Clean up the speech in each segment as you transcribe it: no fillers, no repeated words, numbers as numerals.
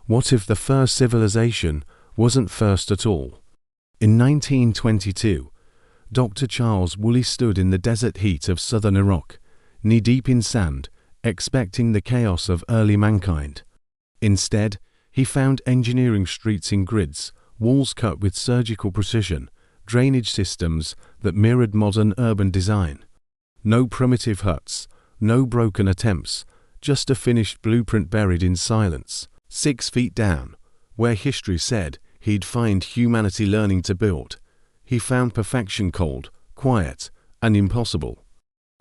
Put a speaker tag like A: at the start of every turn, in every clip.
A: What if the first civilization wasn't first at all? In 1922, Dr. Charles Woolley stood in the desert heat of southern Iraq, knee-deep in sand, expecting the chaos of early mankind. Instead, he found engineering streets in grids, walls cut with surgical precision, drainage systems that mirrored modern urban design. No primitive huts, no broken attempts, just a finished blueprint buried in silence. 6 feet down, where history said he'd find humanity learning to build, he found perfection cold, quiet, and impossible.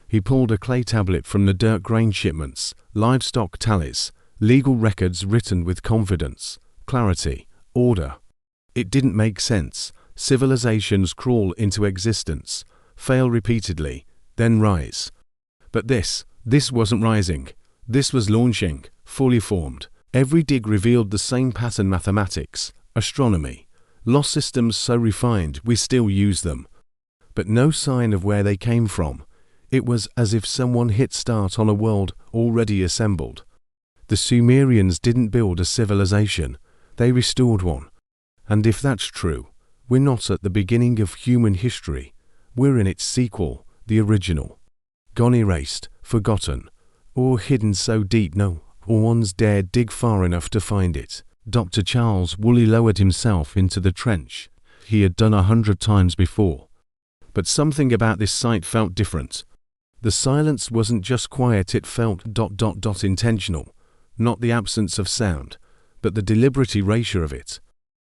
A: He pulled a clay tablet from the dirt grain shipments, livestock tallies, legal records written with confidence, clarity, order. It didn't make sense. Civilizations crawl into existence, fail repeatedly, then rise. But this wasn't rising. This was launching, fully formed. Every dig revealed the same pattern: mathematics, astronomy, lost systems so refined we still use them. But no sign of where they came from. It was as if someone hit start on a world already assembled. The Sumerians didn't build a civilization, they restored one. And if that's true, we're not at the beginning of human history, we're in its sequel, the original. Gone, erased, forgotten, or hidden so deep no one's dared dig far enough to find it. Dr. Charles Woolley lowered himself into the trench he had done 100 times before. But something about this site felt different. The silence wasn't just quiet, it felt intentional. Not the absence of sound, but the deliberate erasure of it.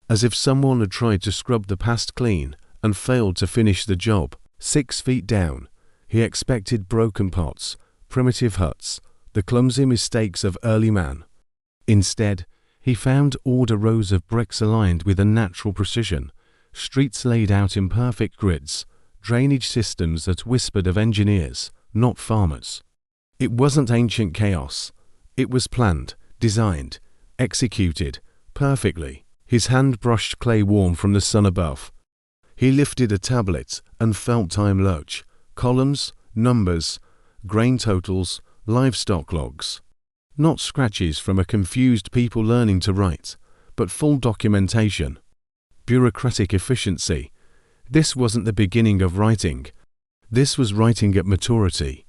A: As if someone had tried to scrub the past clean and failed to finish the job. 6 feet down, he expected broken pots, primitive huts, the clumsy mistakes of early man. Instead, he found order: rows of bricks aligned with a natural precision, streets laid out in perfect grids, drainage systems that whispered of engineers, not farmers. It wasn't ancient chaos. It was planned, designed, executed, perfectly. His hand brushed clay warm from the sun above. He lifted a tablet and felt time lurch. Columns, numbers, grain totals, livestock logs. Not scratches from a confused people learning to write, but full documentation. Bureaucratic efficiency. This wasn't the beginning of writing. This was writing at maturity.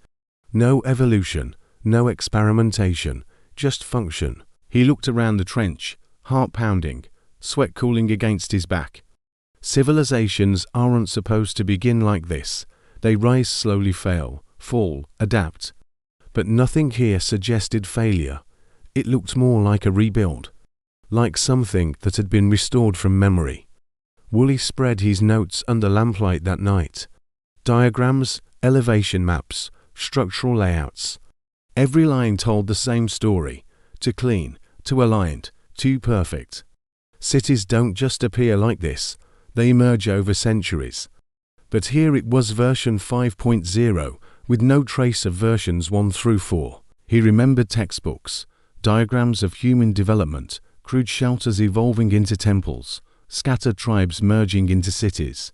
A: No evolution, no experimentation, just function. He looked around the trench, heart pounding, sweat cooling against his back. Civilizations aren't supposed to begin like this. They rise slowly, fail, fall, adapt. But nothing here suggested failure. It looked more like a rebuild, like something that had been restored from memory. Woolley spread his notes under lamplight that night. Diagrams, elevation maps, structural layouts. Every line told the same story: too clean, too aligned, too perfect. Cities don't just appear like this, they emerge over centuries. But here it was, version 5.0, with no trace of versions 1 through 4. He remembered textbooks, diagrams of human development, crude shelters evolving into temples, scattered tribes merging into cities.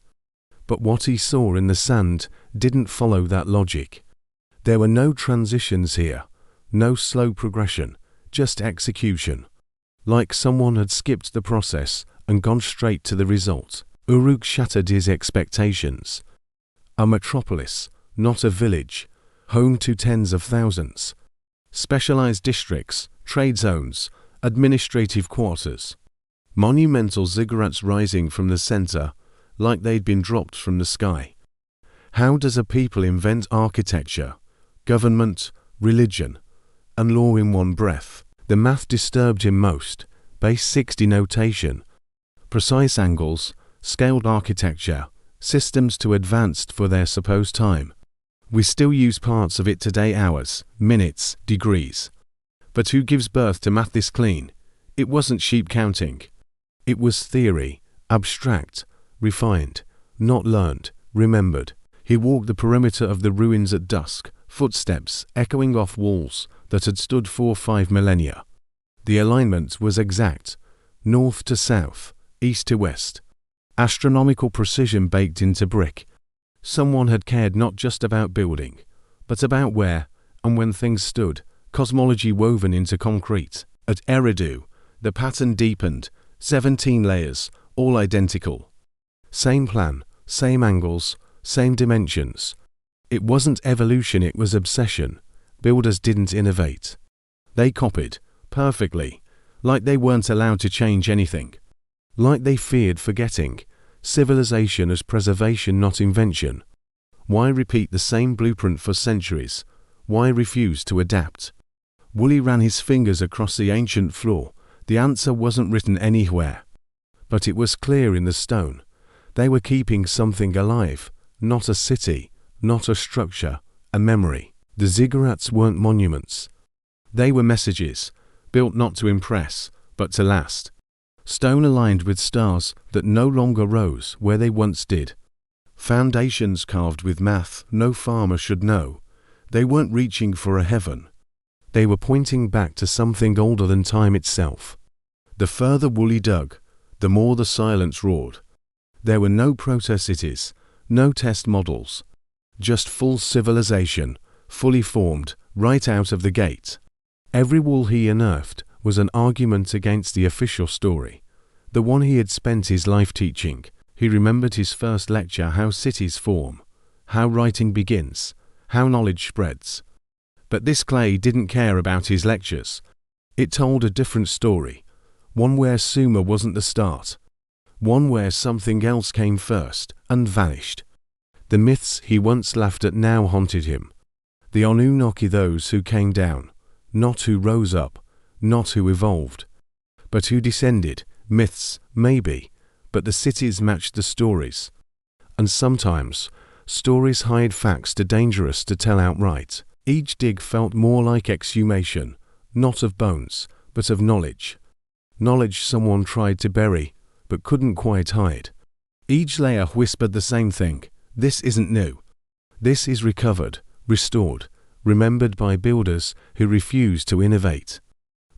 A: But what he saw in the sand didn't follow that logic. There were no transitions here, no slow progression, just execution. Like someone had skipped the process and gone straight to the result. Uruk shattered his expectations. A metropolis, not a village, home to tens of thousands. Specialized districts, trade zones, administrative quarters. Monumental ziggurats rising from the center, like they'd been dropped from the sky. How does a people invent architecture, government, religion, and law in one breath? The math disturbed him most. Base 60 notation, precise angles, scaled architecture, systems too advanced for their supposed time. We still use parts of it today: hours, minutes, degrees. But who gives birth to math this clean? It wasn't sheep counting. It was theory, abstract, refined, not learned, remembered. He walked the perimeter of the ruins at dusk, footsteps echoing off walls that had stood for 5 millennia. The alignment was exact, north to south, east to west. Astronomical precision baked into brick. Someone had cared not just about building, but about where and when things stood, cosmology woven into concrete. At Eridu, The pattern deepened, 17 layers, all identical. Same plan, same angles, same dimensions. It wasn't evolution, it was obsession. Builders didn't innovate. They copied, perfectly, like they weren't allowed to change anything. Like they feared forgetting. Civilization as preservation, not invention. Why repeat the same blueprint for centuries? Why refuse to adapt? Woolley ran his fingers across the ancient floor. The answer wasn't written anywhere. But it was clear in the stone. They were keeping something alive, not a city, not a structure, a memory. The ziggurats weren't monuments. They were messages, built not to impress, but to last. Stone aligned with stars that no longer rose where they once did. Foundations carved with math no farmer should know. They weren't reaching for a heaven. They were pointing back to something older than time itself. The further Woolley dug, the more the silence roared. There were no proto-cities, no test models. Just full civilization, fully formed, right out of the gate. Every wall he unearthed was an argument against the official story, the one he had spent his life teaching. He remembered his first lecture, how cities form, how writing begins, how knowledge spreads. But this clay didn't care about his lectures. It told a different story, one where Sumer wasn't the start, one where something else came first and vanished. The myths he once laughed at now haunted him. The Anunnaki, those who came down, not who rose up, not who evolved, but who descended. Myths, maybe, but the cities matched the stories. And sometimes, stories hide facts too dangerous to tell outright. Each dig felt more like exhumation, not of bones, but of knowledge. Knowledge someone tried to bury, but couldn't quite hide. Each layer whispered the same thing: this isn't new. This is recovered, restored, remembered by builders who refuse to innovate.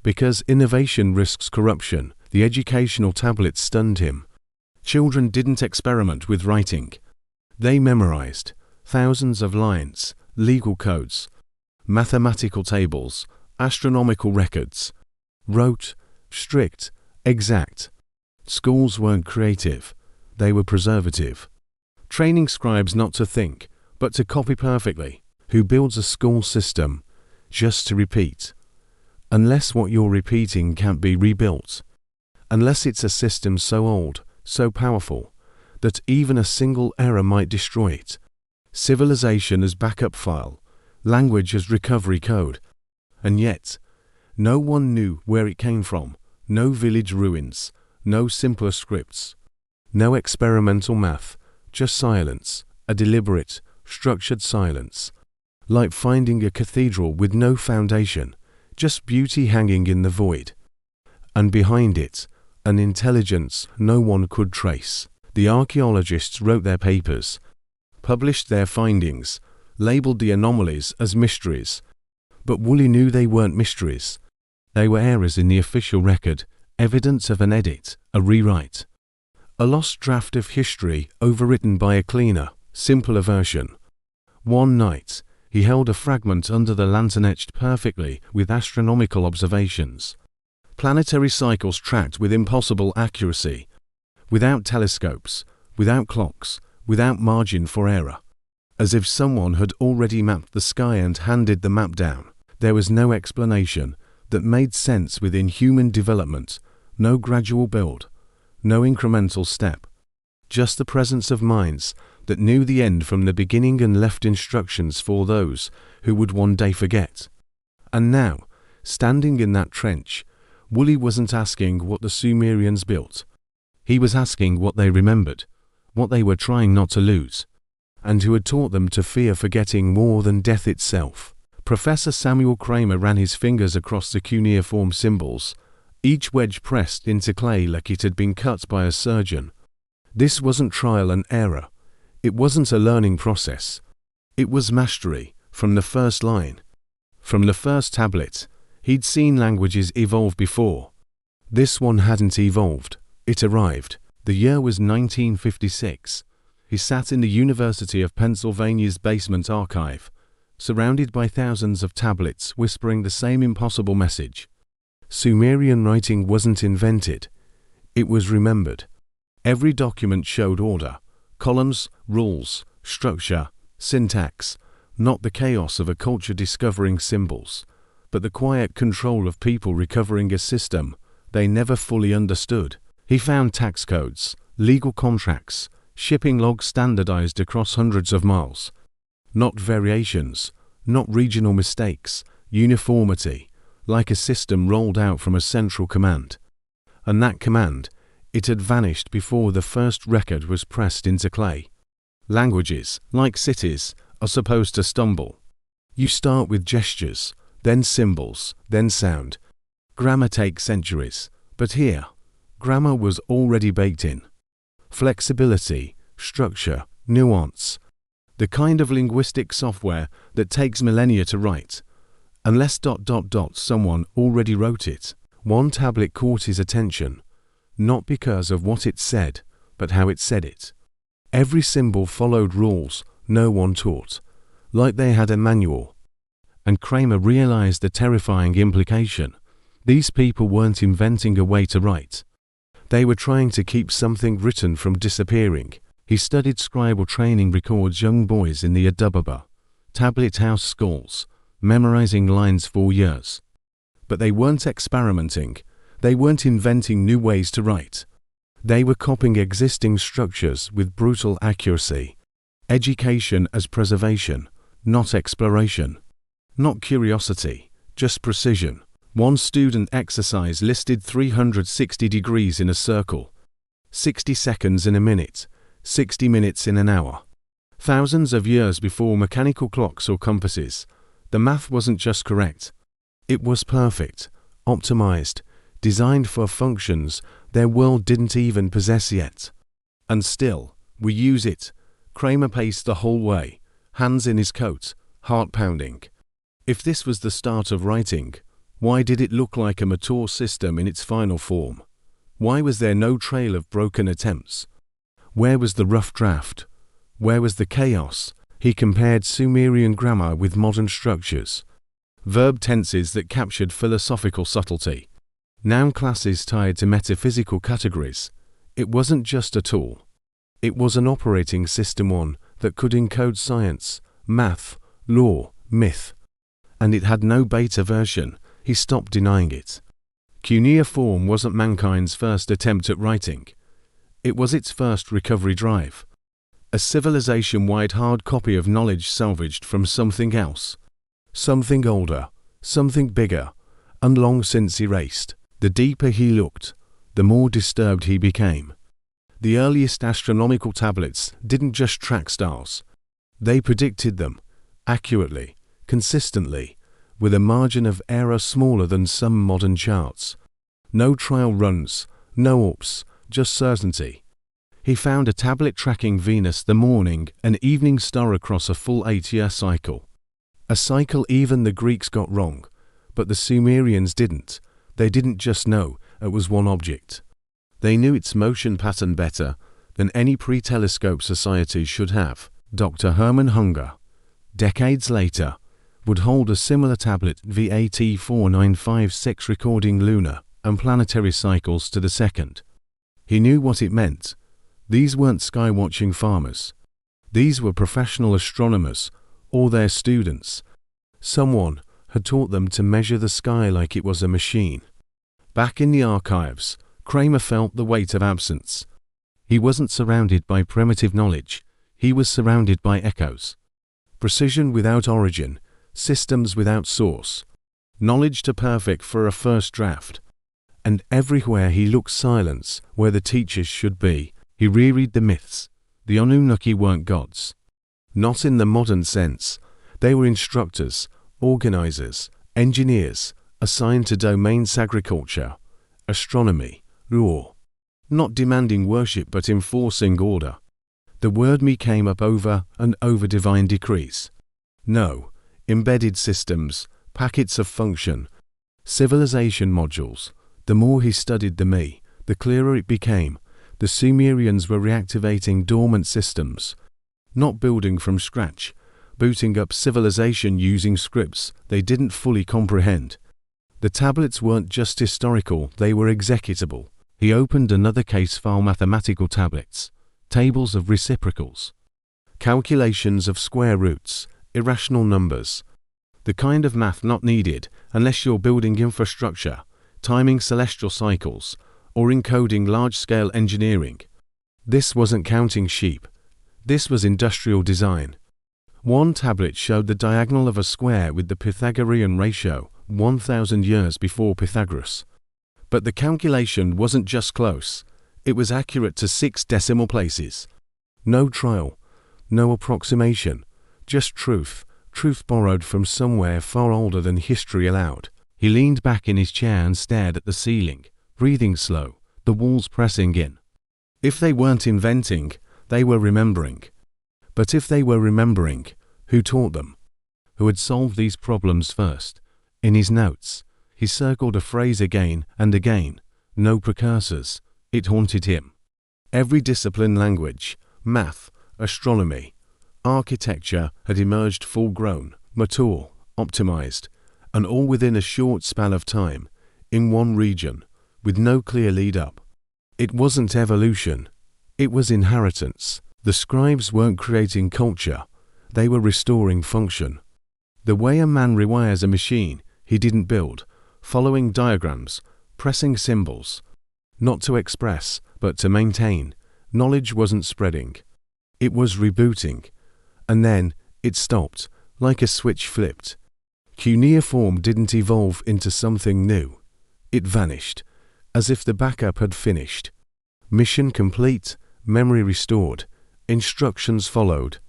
A: Because innovation risks corruption, the educational tablet stunned him. Children didn't experiment with writing. They memorized thousands of lines, legal codes, mathematical tables, astronomical records. Rote, strict, exact. Schools weren't creative. They were preservative. Training scribes not to think, but to copy perfectly. Who builds a school system just to repeat? Unless what you're repeating can't be rebuilt. Unless it's a system so old, so powerful, that even a single error might destroy it. Civilization as backup file, language as recovery code. And yet, no one knew where it came from. No village ruins, no simpler scripts, no experimental math, just silence, a deliberate, structured silence. Like finding a cathedral with no foundation, just beauty hanging in the void. And behind it, an intelligence no one could trace. The archaeologists wrote their papers, published their findings, labeled the anomalies as mysteries. But Woolley knew they weren't mysteries. They were errors in the official record, evidence of an edit, a rewrite. A lost draft of history overwritten by a cleaner, simpler version. One night, he held a fragment under the lantern etched perfectly with astronomical observations. Planetary cycles tracked with impossible accuracy. Without telescopes, without clocks, without margin for error. As if someone had already mapped the sky and handed the map down. There was no explanation that made sense within human development, no gradual build, no incremental step. Just the presence of minds that knew the end from the beginning and left instructions for those who would one day forget. And now, standing in that trench, Woolley wasn't asking what the Sumerians built. He was asking what they remembered, what they were trying not to lose, and who had taught them to fear forgetting more than death itself. Professor Samuel Kramer ran his fingers across the cuneiform symbols, each wedge pressed into clay like it had been cut by a surgeon. This wasn't trial and error. It wasn't a learning process. It was mastery, from the first line. From the first tablet. He'd seen languages evolve before. This one hadn't evolved. It arrived. The year was 1956. He sat in the University of Pennsylvania's basement archive, surrounded by thousands of tablets whispering the same impossible message. Sumerian writing wasn't invented. It was remembered. Every document showed order, columns, rules, structure, syntax, not the chaos of a culture discovering symbols, but the quiet control of people recovering a system they never fully understood. He found tax codes, legal contracts, shipping logs standardized across hundreds of miles. Not variations, not regional mistakes, uniformity, like a system rolled out from a central command. And that command, it had vanished before the first record was pressed into clay. Languages, like cities, are supposed to stumble. You start with gestures, then symbols, then sound. Grammar takes centuries, but here, grammar was already baked in. Flexibility, structure, nuance. The kind of linguistic software that takes millennia to write. Unless someone already wrote it. One tablet caught his attention, not because of what it said, but how it said it. Every symbol followed rules no one taught, like they had a manual. And Kramer realized the terrifying implication. These people weren't inventing a way to write. They were trying to keep something written from disappearing. He studied scribal training records young boys in the Adubaba, tablet house schools, memorizing lines for years. But they weren't experimenting. They weren't inventing new ways to write. They were copying existing structures with brutal accuracy. Education as preservation, not exploration. Not curiosity, just precision. One student exercise listed 360 degrees in a circle, 60 seconds in a minute, 60 minutes in an hour. Thousands of years before mechanical clocks or compasses, the math wasn't just correct. It was perfect, optimized, designed for functions their world didn't even possess yet. And still, we use it. Kramer paced the whole way, hands in his coat, heart pounding. If this was the start of writing, why did it look like a mature system in its final form? Why was there no trail of broken attempts? Where was the rough draft? Where was the chaos? He compared Sumerian grammar with modern structures. Verb tenses that captured philosophical subtlety. Noun classes tied to metaphysical categories. It wasn't just a tool. It was an operating system, one that could encode science, math, law, myth. And it had no beta version. He stopped denying it. Cuneiform wasn't mankind's first attempt at writing. It was its first recovery drive. A civilization-wide hard copy of knowledge salvaged from something else. Something older, something bigger, and long since erased. The deeper he looked, the more disturbed he became. The earliest astronomical tablets didn't just track stars. They predicted them, accurately, consistently, with a margin of error smaller than some modern charts. No trial runs, no oops, just certainty. He found a tablet tracking Venus the morning and evening star across a full 8-year cycle. A cycle even the Greeks got wrong, but the Sumerians didn't. They didn't just know it was one object. They knew its motion pattern better than any pre-telescope society should have. Dr. Hermann Hunger, decades later, would hold a similar tablet VAT4956 recording lunar and planetary cycles to the second. He knew what it meant. These weren't sky-watching farmers. These were professional astronomers, or their students. Someone had taught them to measure the sky like it was a machine. Back in the archives, Kramer felt the weight of absence. He wasn't surrounded by primitive knowledge. He was surrounded by echoes. Precision without origin, systems without source. Knowledge too perfect for a first draft. And everywhere he looked silence where the teachers should be. He reread the myths. The Anunnaki weren't gods. Not in the modern sense. They were instructors, organizers, engineers, assigned to domains agriculture, astronomy, law. Not demanding worship but enforcing order. The word me came up over and over divine decrees. No, embedded systems, packets of function, civilization modules. The more he studied the me, the clearer it became. The Sumerians were reactivating dormant systems, not building from scratch, booting up civilization using scripts they didn't fully comprehend. The tablets weren't just historical, they were executable. He opened another case file: mathematical tablets, tables of reciprocals, calculations of square roots, irrational numbers. The kind of math not needed unless you're building infrastructure, timing celestial cycles, or encoding large-scale engineering. This wasn't counting sheep. This was industrial design. One tablet showed the diagonal of a square with the Pythagorean ratio 1,000 years before Pythagoras. But the calculation wasn't just close, it was accurate to 6 decimal places. No trial, no approximation, just truth, truth borrowed from somewhere far older than history allowed. He leaned back in his chair and stared at the ceiling, breathing slow, the walls pressing in. If they weren't inventing, they were remembering. But if they were remembering, who taught them? Who had solved these problems first? In his notes, he circled a phrase again and again. No precursors. It haunted him. Every discipline, language, math, astronomy, architecture had emerged full-grown, mature, optimized, and all within a short span of time, in one region, with no clear lead-up. It wasn't evolution. It was inheritance. The scribes weren't creating culture. They were restoring function. The way a man rewires a machine he didn't build, following diagrams, pressing symbols. Not to express, but to maintain. Knowledge wasn't spreading. It was rebooting. And then, it stopped, like a switch flipped. Cuneiform didn't evolve into something new. It vanished, as if the backup had finished. Mission complete, memory restored, instructions followed,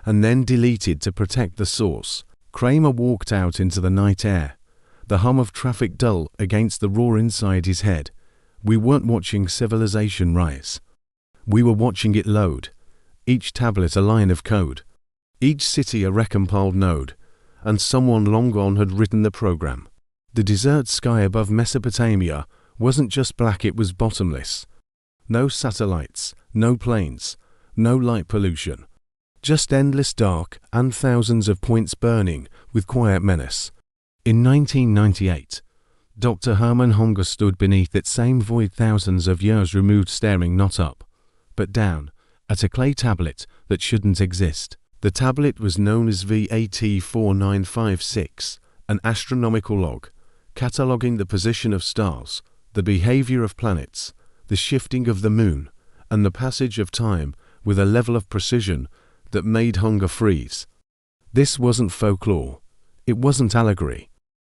A: and then deleted to protect the source. Kramer walked out into the night air, the hum of traffic dull against the roar inside his head. We weren't watching civilization rise. We were watching it load. Each tablet a line of code. Each city a recompiled node. And someone long gone had written the program. The desert sky above Mesopotamia wasn't just black, it was bottomless. No satellites, no planes, no light pollution. Just endless dark and thousands of points burning with quiet menace. In 1998, Dr. Hermann Honger stood beneath that same void thousands of years removed, staring not up, but down, at a clay tablet that shouldn't exist. The tablet was known as VAT4956, an astronomical log, cataloguing the position of stars, the behavior of planets, the shifting of the moon, and the passage of time with a level of precision that made Honger freeze. This wasn't folklore. It wasn't allegory.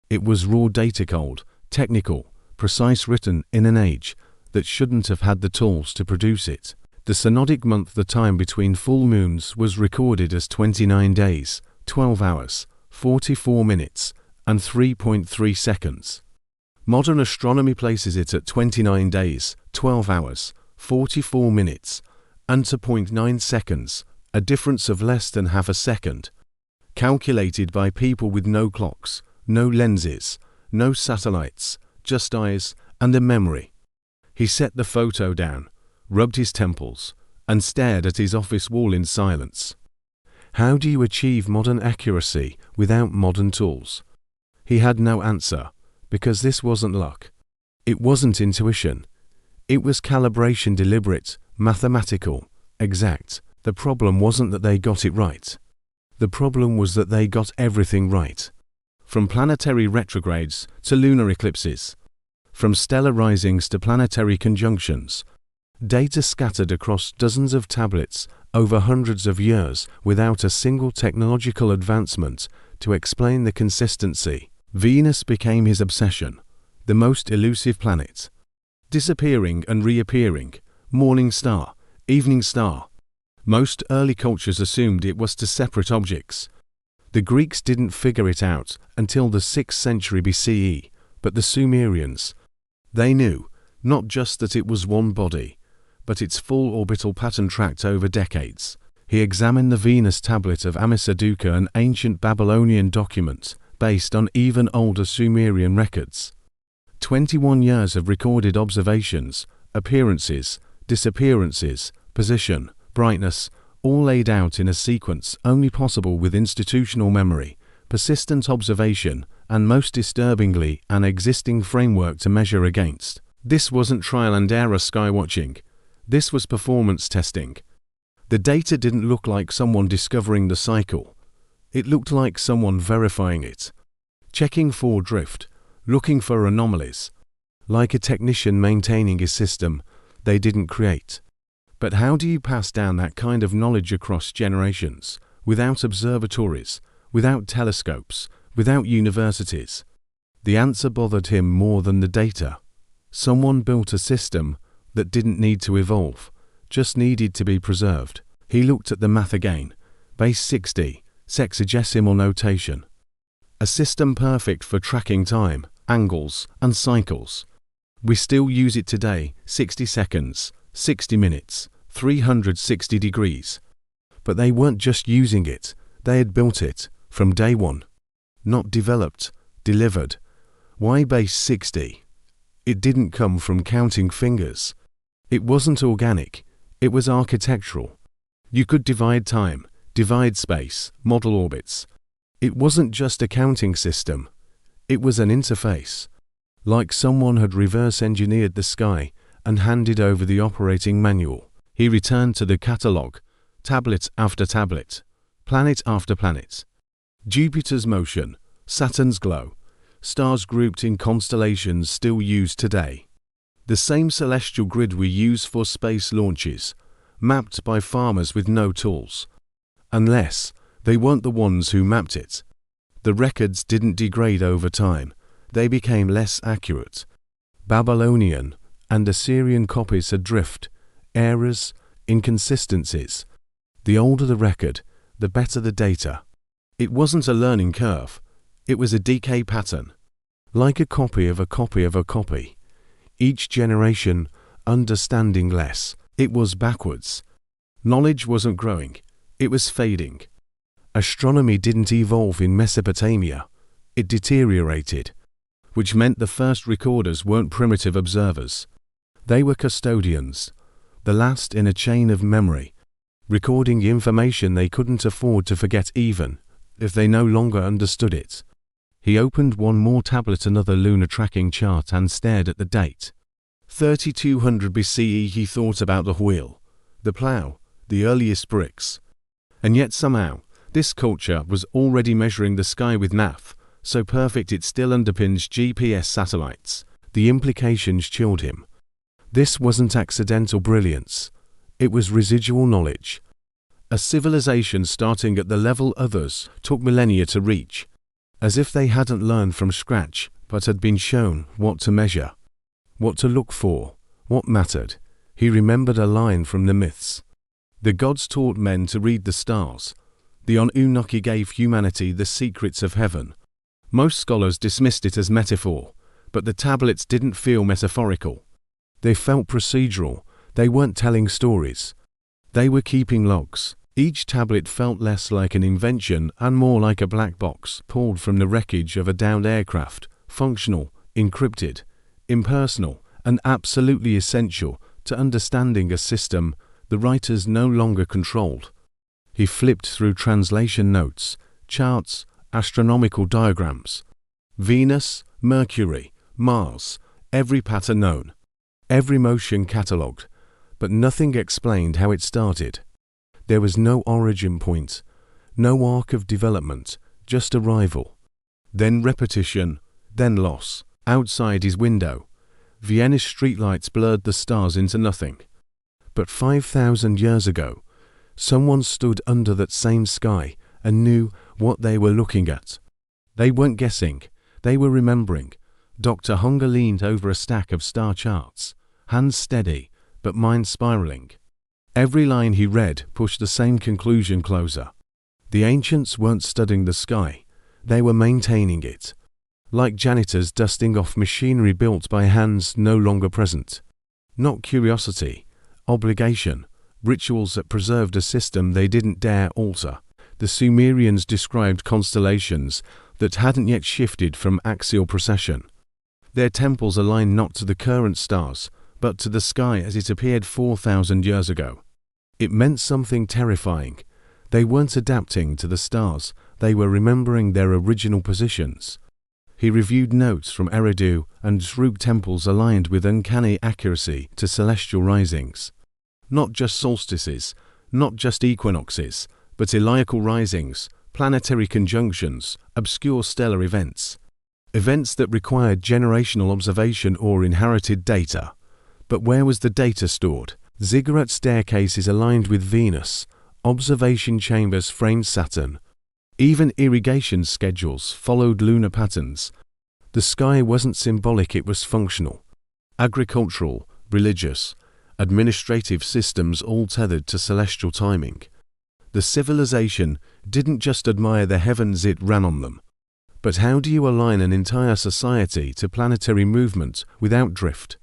A: It was raw data, cold, technical, precise, written in an age that shouldn't have had the tools to produce it. The synodic month, the time between full moons, was recorded as 29 days, 12 hours, 44 minutes, and 3.3 seconds. Modern astronomy places it at 29 days, 12 hours, 44 minutes, and 2.9 seconds, a difference of less than half a second. Calculated by people with no clocks, no lenses, no satellites, just eyes and a memory. He set the photo down, rubbed his temples, and stared at his office wall in silence. How do you achieve modern accuracy without modern tools? He had no answer, because this wasn't luck. It wasn't intuition. It was calibration, deliberate, mathematical, exact. The problem wasn't that they got it right. The problem was that they got everything right. From planetary retrogrades to lunar eclipses, from stellar risings to planetary conjunctions, data scattered across dozens of tablets over hundreds of years without a single technological advancement to explain the consistency. Venus became his obsession, the most elusive planet. Disappearing and reappearing, morning star, evening star. Most early cultures assumed it was two separate objects. The Greeks didn't figure it out until the 6th century BCE, but the Sumerians. They knew, not just that it was one body, but its full orbital pattern tracked over decades. He examined the Venus tablet of Amisaduqa, an ancient Babylonian document based on even older Sumerian records. 21 years of recorded observations, appearances, disappearances, position, brightness, all laid out in a sequence only possible with institutional memory, persistent observation, and most disturbingly, an existing framework to measure against. This wasn't trial and error skywatching. This was performance testing. The data didn't look like someone discovering the cycle. It looked like someone verifying it, checking for drift, looking for anomalies, like a technician maintaining a system they didn't create. But how do you pass down that kind of knowledge across generations, without observatories, without telescopes, without universities? The answer bothered him more than the data. Someone built a system that didn't need to evolve, just needed to be preserved. He looked at the math again. Base 60, sexagesimal notation. A system perfect for tracking time, angles, and cycles. We still use it today, 60 seconds, 60 minutes, 360 degrees. But they weren't just using it, they had built it, from day one. Not developed, delivered. Why base 60? It didn't come from counting fingers. It wasn't organic, it was architectural. You could divide time, divide space, model orbits. It wasn't just a counting system. It was an interface. Like someone had reverse engineered the sky and handed over the operating manual. He returned to the catalogue, tablet after tablet, planet after planet. Jupiter's motion, Saturn's glow, stars grouped in constellations still used today. The same celestial grid we use for space launches, mapped by farmers with no tools. Unless they weren't the ones who mapped it. The records didn't degrade over time, they became less accurate. Babylonian and Assyrian copies had drift, errors, inconsistencies. The older the record, the better the data. It wasn't a learning curve, it was a decay pattern. Like a copy of a copy of a copy. Each generation understanding less. It was backwards. Knowledge wasn't growing, it was fading. Astronomy didn't evolve in Mesopotamia, it deteriorated, which meant the first recorders weren't primitive observers. They were custodians, the last in a chain of memory, recording information they couldn't afford to forget even if they no longer understood it. He opened one more tablet, another lunar tracking chart, and stared at the date. 3200 BCE. He thought about the wheel, the plough, the earliest bricks. And yet somehow, this culture was already measuring the sky with math, so perfect it still underpins GPS satellites. The implications chilled him. This wasn't accidental brilliance. It was residual knowledge. A civilization starting at the level others took millennia to reach, as if they hadn't learned from scratch, but had been shown what to measure, what to look for, what mattered. He remembered a line from the myths. The gods taught men to read the stars. The Anunnaki gave humanity the secrets of heaven. Most scholars dismissed it as metaphor, but the tablets didn't feel metaphorical. They felt procedural. They weren't telling stories. They were keeping logs. Each tablet felt less like an invention and more like a black box pulled from the wreckage of a downed aircraft, functional, encrypted, impersonal, and absolutely essential to understanding a system the writers no longer controlled. He flipped through translation notes, charts, astronomical diagrams. Venus, Mercury, Mars, every pattern known, every motion catalogued, but nothing explained how it started. There was no origin point, no arc of development, just arrival. Then repetition, then loss. Outside his window, Vienna's streetlights blurred the stars into nothing. But 5,000 years ago, someone stood under that same sky and knew what they were looking at. They weren't guessing, they were remembering. Dr. Hunger leaned over a stack of star charts, hands steady, but mind spiraling. Every line he read pushed the same conclusion closer. The ancients weren't studying the sky, they were maintaining it. Like janitors dusting off machinery built by hands no longer present. Not curiosity, obligation, rituals that preserved a system they didn't dare alter. The Sumerians described constellations that hadn't yet shifted from axial precession. Their temples aligned not to the current stars, but to the sky as it appeared 4,000 years ago. It meant something terrifying. They weren't adapting to the stars, they were remembering their original positions. He reviewed notes from Eridu and drew temples aligned with uncanny accuracy to celestial risings. Not just solstices, not just equinoxes, but heliacal risings, planetary conjunctions, obscure stellar events. Events that required generational observation or inherited data. But where was the data stored? Ziggurat staircases aligned with Venus, observation chambers framed Saturn. Even irrigation schedules followed lunar patterns. The sky wasn't symbolic, it was functional. Agricultural, religious, administrative systems all tethered to celestial timing. The civilization didn't just admire the heavens, it ran on them. But how do you align an entire society to planetary movement without drift,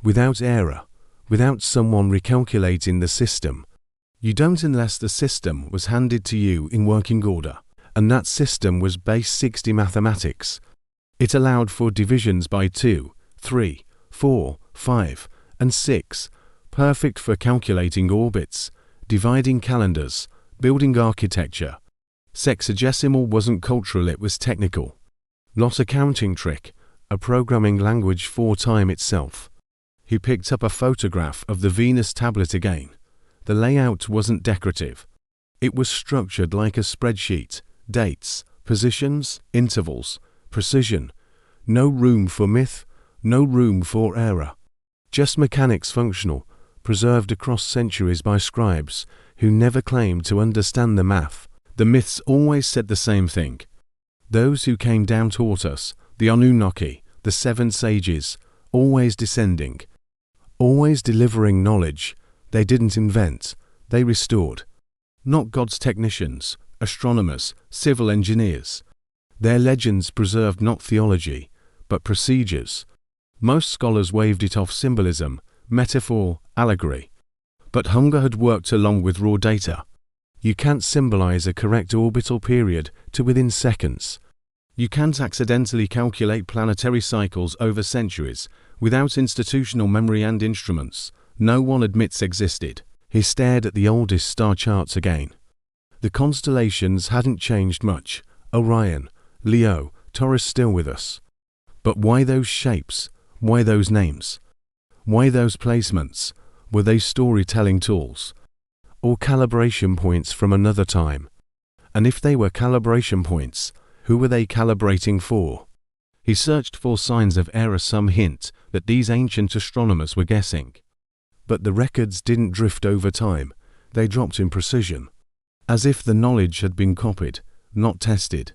A: without error, without someone recalculating the system? You don't unless the system was handed to you in working order. And that system was base 60 mathematics. It allowed for divisions by 2, 3, 4, 5, and 6, perfect for calculating orbits, dividing calendars, building architecture. Sexagesimal wasn't cultural, it was technical. Not a counting trick, a programming language for time itself. He picked up a photograph of the Venus tablet again. The layout wasn't decorative. It was structured like a spreadsheet. Dates, positions, intervals, precision. No room for myth, no room for error. Just mechanics functional, preserved across centuries by scribes who never claimed to understand the math. The myths always said the same thing. Those who came down taught us, the Anunnaki, the seven sages, always descending, always delivering knowledge. They didn't invent, they restored. Not God's technicians, astronomers, civil engineers. Their legends preserved not theology, but procedures. Most scholars waved it off symbolism, metaphor, allegory. But Hunger had worked along with raw data. You can't symbolize a correct orbital period to within seconds. You can't accidentally calculate planetary cycles over centuries without institutional memory and instruments no one admits existed. He stared at the oldest star charts again. The constellations hadn't changed much. Orion, Leo, Taurus still with us. But why those shapes? Why those names? Why those placements? Were they storytelling tools? Or calibration points from another time? And if they were calibration points, who were they calibrating for? He searched for signs of error, some hint that these ancient astronomers were guessing. But the records didn't drift over time, they dropped in precision. As if the knowledge had been copied, not tested.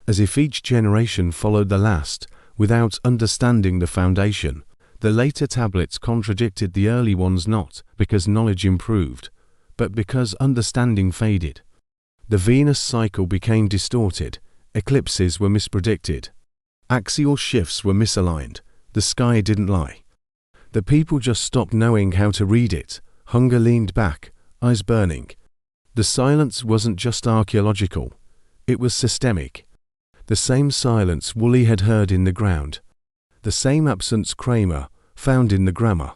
A: As if each generation followed the last, without understanding the foundation. The later tablets contradicted the early ones not because knowledge improved, but because understanding faded. The Venus cycle became distorted, eclipses were mispredicted. Axial shifts were misaligned, the sky didn't lie. The people just stopped knowing how to read it. Hunger leaned back, eyes burning. The silence wasn't just archaeological, it was systemic. The same silence Woolley had heard in the ground. The same absence Kramer found in the grammar.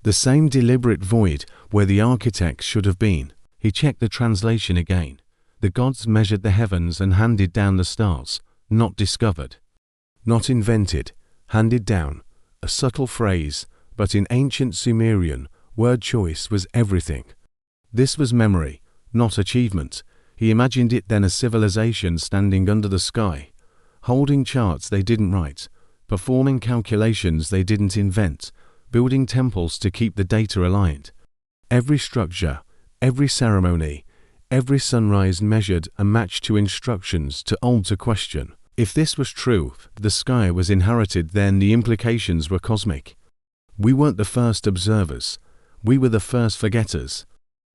A: The same deliberate void where the architects should have been. He checked the translation again. The gods measured the heavens and handed down the stars, not discovered. Not invented, handed down. A subtle phrase, but in ancient Sumerian, word choice was everything. This was memory, not achievement. He imagined it then as civilization standing under the sky, holding charts they didn't write, performing calculations they didn't invent, building temples to keep the data aligned. Every structure, every ceremony, every sunrise measured and matched to instructions to alter question. If this was true, the sky was inherited, then the implications were cosmic. We weren't the first observers, we were the first forgetters.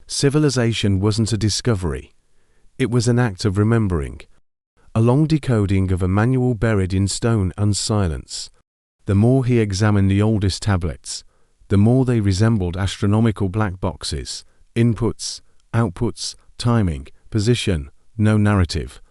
A: Civilization wasn't a discovery, it was an act of remembering. A long decoding of a manual buried in stone and silence. The more he examined the oldest tablets, the more they resembled astronomical black boxes. Inputs, outputs, timing, position, no narrative.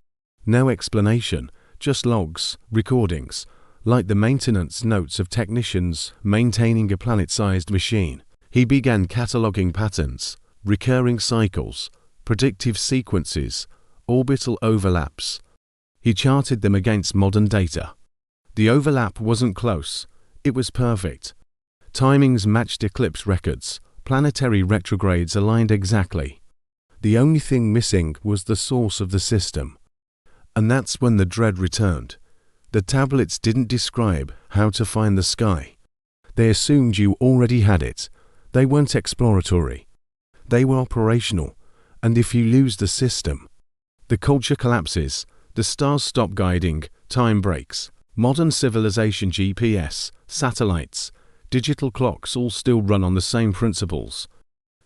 A: No explanation, just logs, recordings, like the maintenance notes of technicians maintaining a planet-sized machine. He began cataloging patterns, recurring cycles, predictive sequences, orbital overlaps. He charted them against modern data. The overlap wasn't close, it was perfect. Timings matched eclipse records, planetary retrogrades aligned exactly. The only thing missing was the source of the system. And that's when the dread returned. The tablets didn't describe how to find the sky. They assumed you already had it. They weren't exploratory. They were operational, and if you lose the system, the culture collapses, the stars stop guiding, time breaks. Modern civilization GPS, satellites, digital clocks all still run on the same principles.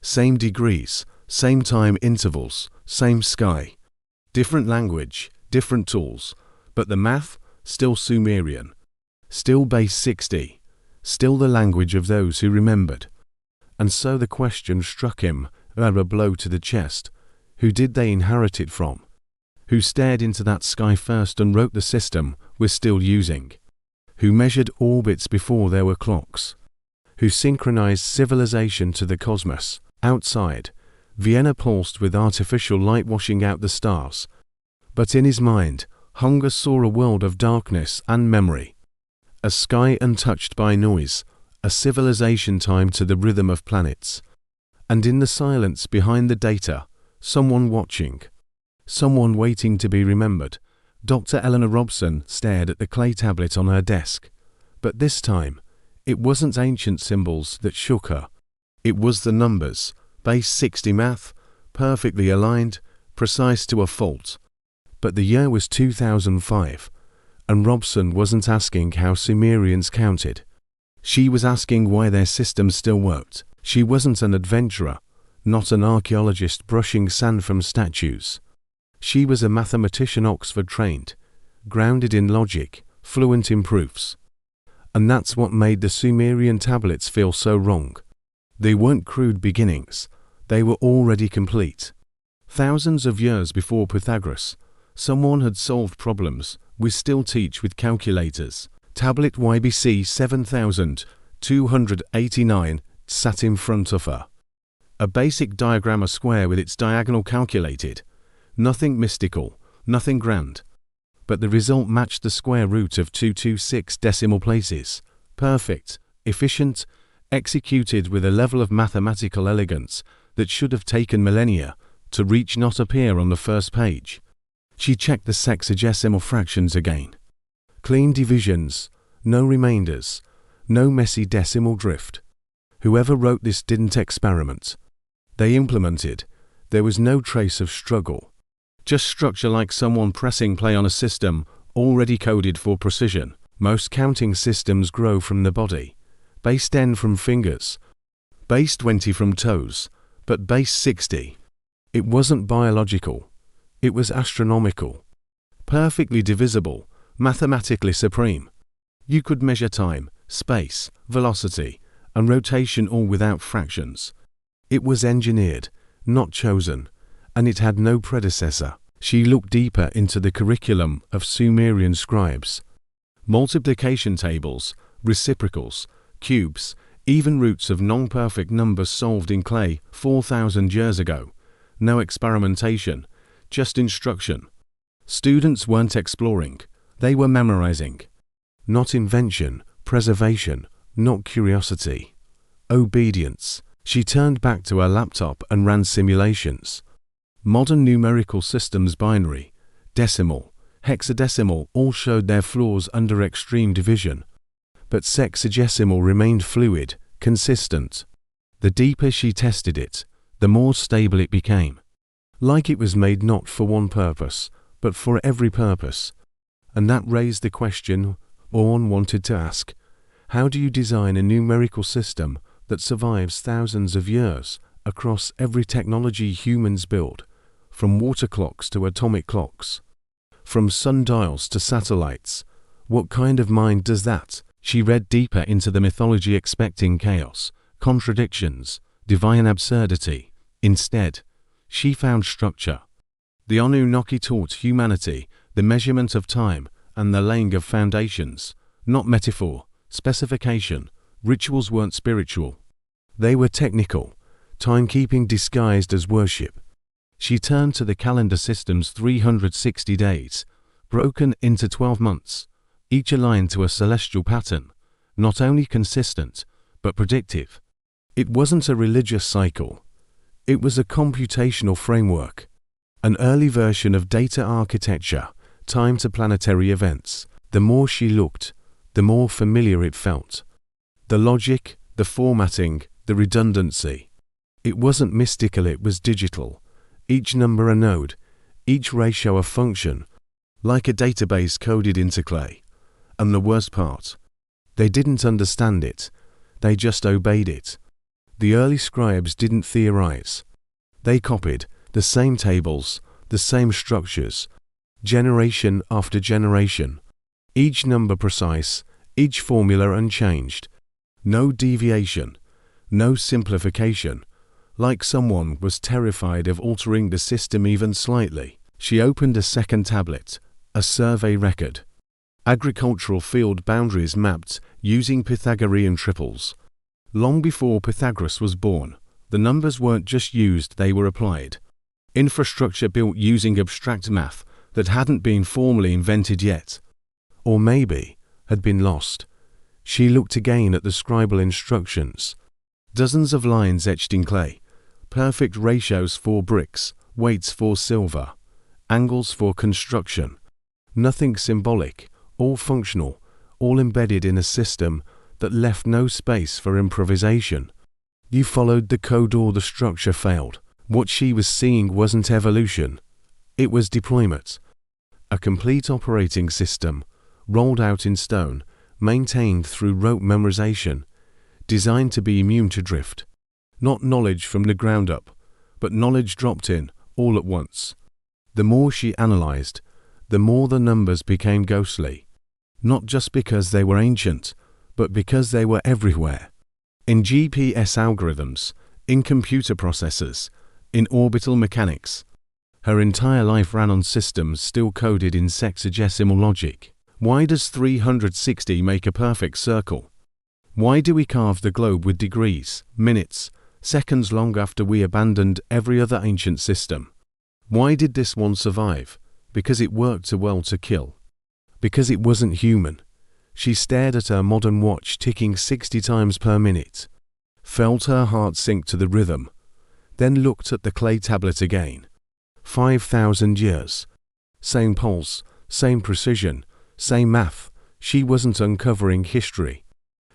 A: Same degrees, same time intervals, same sky. Different language, different tools, but the math, still Sumerian. Still base 60, still the language of those who remembered. And so the question struck him, a blow to the chest. Who did they inherit it from? Who stared into that sky first and wrote the system we're still using? Who measured orbits before there were clocks? Who synchronized civilization to the cosmos? Outside, Vienna pulsed with artificial light washing out the stars. But in his mind, Hunger saw a world of darkness and memory. A sky untouched by noise, a civilization timed to the rhythm of planets. And in the silence behind the data, someone watching. Someone waiting to be remembered. Dr. Eleanor Robson stared at the clay tablet on her desk. But this time, it wasn't ancient symbols that shook her. It was the numbers, base 60 math, perfectly aligned, precise to a fault. But the year was 2005, and Robson wasn't asking how Sumerians counted. She was asking why their system still worked. She wasn't an adventurer, not an archaeologist brushing sand from statues. She was a mathematician Oxford-trained, grounded in logic, fluent in proofs. And that's what made the Sumerian tablets feel so wrong. They weren't crude beginnings, they were already complete. Thousands of years before Pythagoras, someone had solved problems we still teach with calculators. Tablet YBC 7289 sat in front of her. A basic diagram, a square with its diagonal calculated. Nothing mystical, nothing grand. But the result matched the square root of 226 decimal places. Perfect, efficient, executed with a level of mathematical elegance that should have taken millennia to reach, not appear on the first page. She checked the sexagesimal fractions again. Clean divisions, no remainders, no messy decimal drift. Whoever wrote this didn't experiment. They implemented. There was no trace of struggle. Just structure, like someone pressing play on a system already coded for precision. Most counting systems grow from the body. Base 10 from fingers. Base 20 from toes. But base 60. It wasn't biological. It was astronomical. Perfectly divisible. Mathematically supreme. You could measure time, space, velocity, and rotation all without fractions. It was engineered, not chosen, and it had no predecessor. She looked deeper into the curriculum of Sumerian scribes. Multiplication tables, reciprocals, cubes, even roots of non-perfect numbers solved in clay 4,000 years ago. No experimentation, just instruction. Students weren't exploring, they were memorizing. Not invention, preservation, not curiosity. Obedience. She turned back to her laptop and ran simulations. Modern numerical systems, binary, decimal, hexadecimal, all showed their flaws under extreme division. But sexagesimal remained fluid, consistent. The deeper she tested it, the more stable it became. Like it was made not for one purpose, but for every purpose. And that raised the question Orn wanted to ask. How do you design a numerical system that survives thousands of years across every technology humans build, from water clocks to atomic clocks, from sundials to satellites? What kind of mind does that? She read deeper into the mythology, expecting chaos, contradictions, divine absurdity. Instead, she found structure. The Anunnaki taught humanity the measurement of time and the laying of foundations, not metaphor, specification. Rituals weren't spiritual. They were technical, timekeeping disguised as worship. She turned to the calendar system's 360 days, broken into 12 months, each aligned to a celestial pattern, not only consistent, but predictive. It wasn't a religious cycle. It was a computational framework, an early version of data architecture, timed to planetary events. The more she looked, the more familiar it felt. The logic, the formatting, the redundancy. It wasn't mystical, it was digital. Each number a node, each ratio a function, like a database coded into clay. And the worst part, they didn't understand it, they just obeyed it. The early scribes didn't theorize. They copied the same tables, the same structures, generation after generation. Each number precise, each formula unchanged. No deviation, no simplification. Like someone was terrified of altering the system even slightly. She opened a second tablet, a survey record. Agricultural field boundaries mapped using Pythagorean triples. Long before Pythagoras was born, the numbers weren't just used, they were applied. Infrastructure built using abstract math that hadn't been formally invented yet. Or maybe had been lost. She looked again at the scribal instructions. Dozens of lines etched in clay. Perfect ratios for bricks, weights for silver, angles for construction. Nothing symbolic, all functional, all embedded in a system that left no space for improvisation. You followed the code or the structure failed. What she was seeing wasn't evolution. It was deployment. A complete operating system, rolled out in stone, maintained through rote memorization, designed to be immune to drift. Not knowledge from the ground up, but knowledge dropped in, all at once. The more she analyzed, the more the numbers became ghostly. Not just because they were ancient, but because they were everywhere. In GPS algorithms, in computer processors, in orbital mechanics. Her entire life ran on systems still coded in sexagesimal logic. Why does 360 make a perfect circle? Why do we carve the globe with degrees, minutes, seconds long after we abandoned every other ancient system? Why did this one survive? Because it worked too well to kill. Because it wasn't human. She stared at her modern watch ticking 60 times per minute, felt her heart sink to the rhythm, then looked at the clay tablet again. 5,000 years. Same pulse, same precision, same math. She wasn't uncovering history.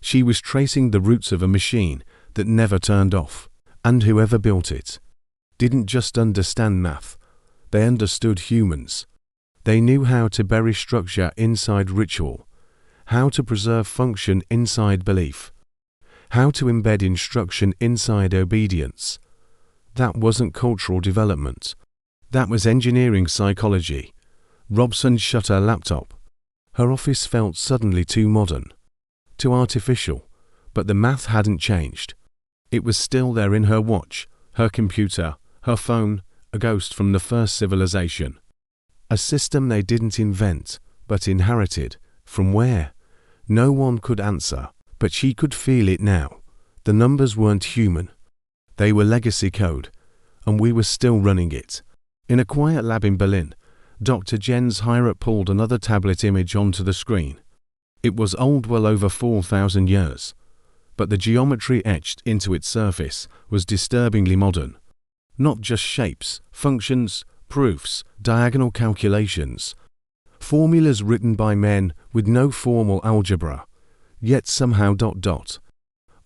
A: She was tracing the roots of a machine that never turned off. And whoever built it didn't just understand math, they understood humans. They knew how to bury structure inside ritual, how to preserve function inside belief, how to embed instruction inside obedience. That wasn't cultural development. That was engineering psychology. Robson shut her laptop. Her office felt suddenly too modern, too artificial, but the math hadn't changed. It was still there in her watch, her computer, her phone, a ghost from the first civilization. A system they didn't invent, but inherited. From where? No one could answer, but she could feel it now. The numbers weren't human. They were legacy code, and we were still running it. In a quiet lab in Berlin, Dr. Jens Heirat pulled another tablet image onto the screen. It was old, well over 4,000 years, but the geometry etched into its surface was disturbingly modern. Not just shapes, functions, proofs, diagonal calculations, formulas written by men with no formal algebra, yet somehow ...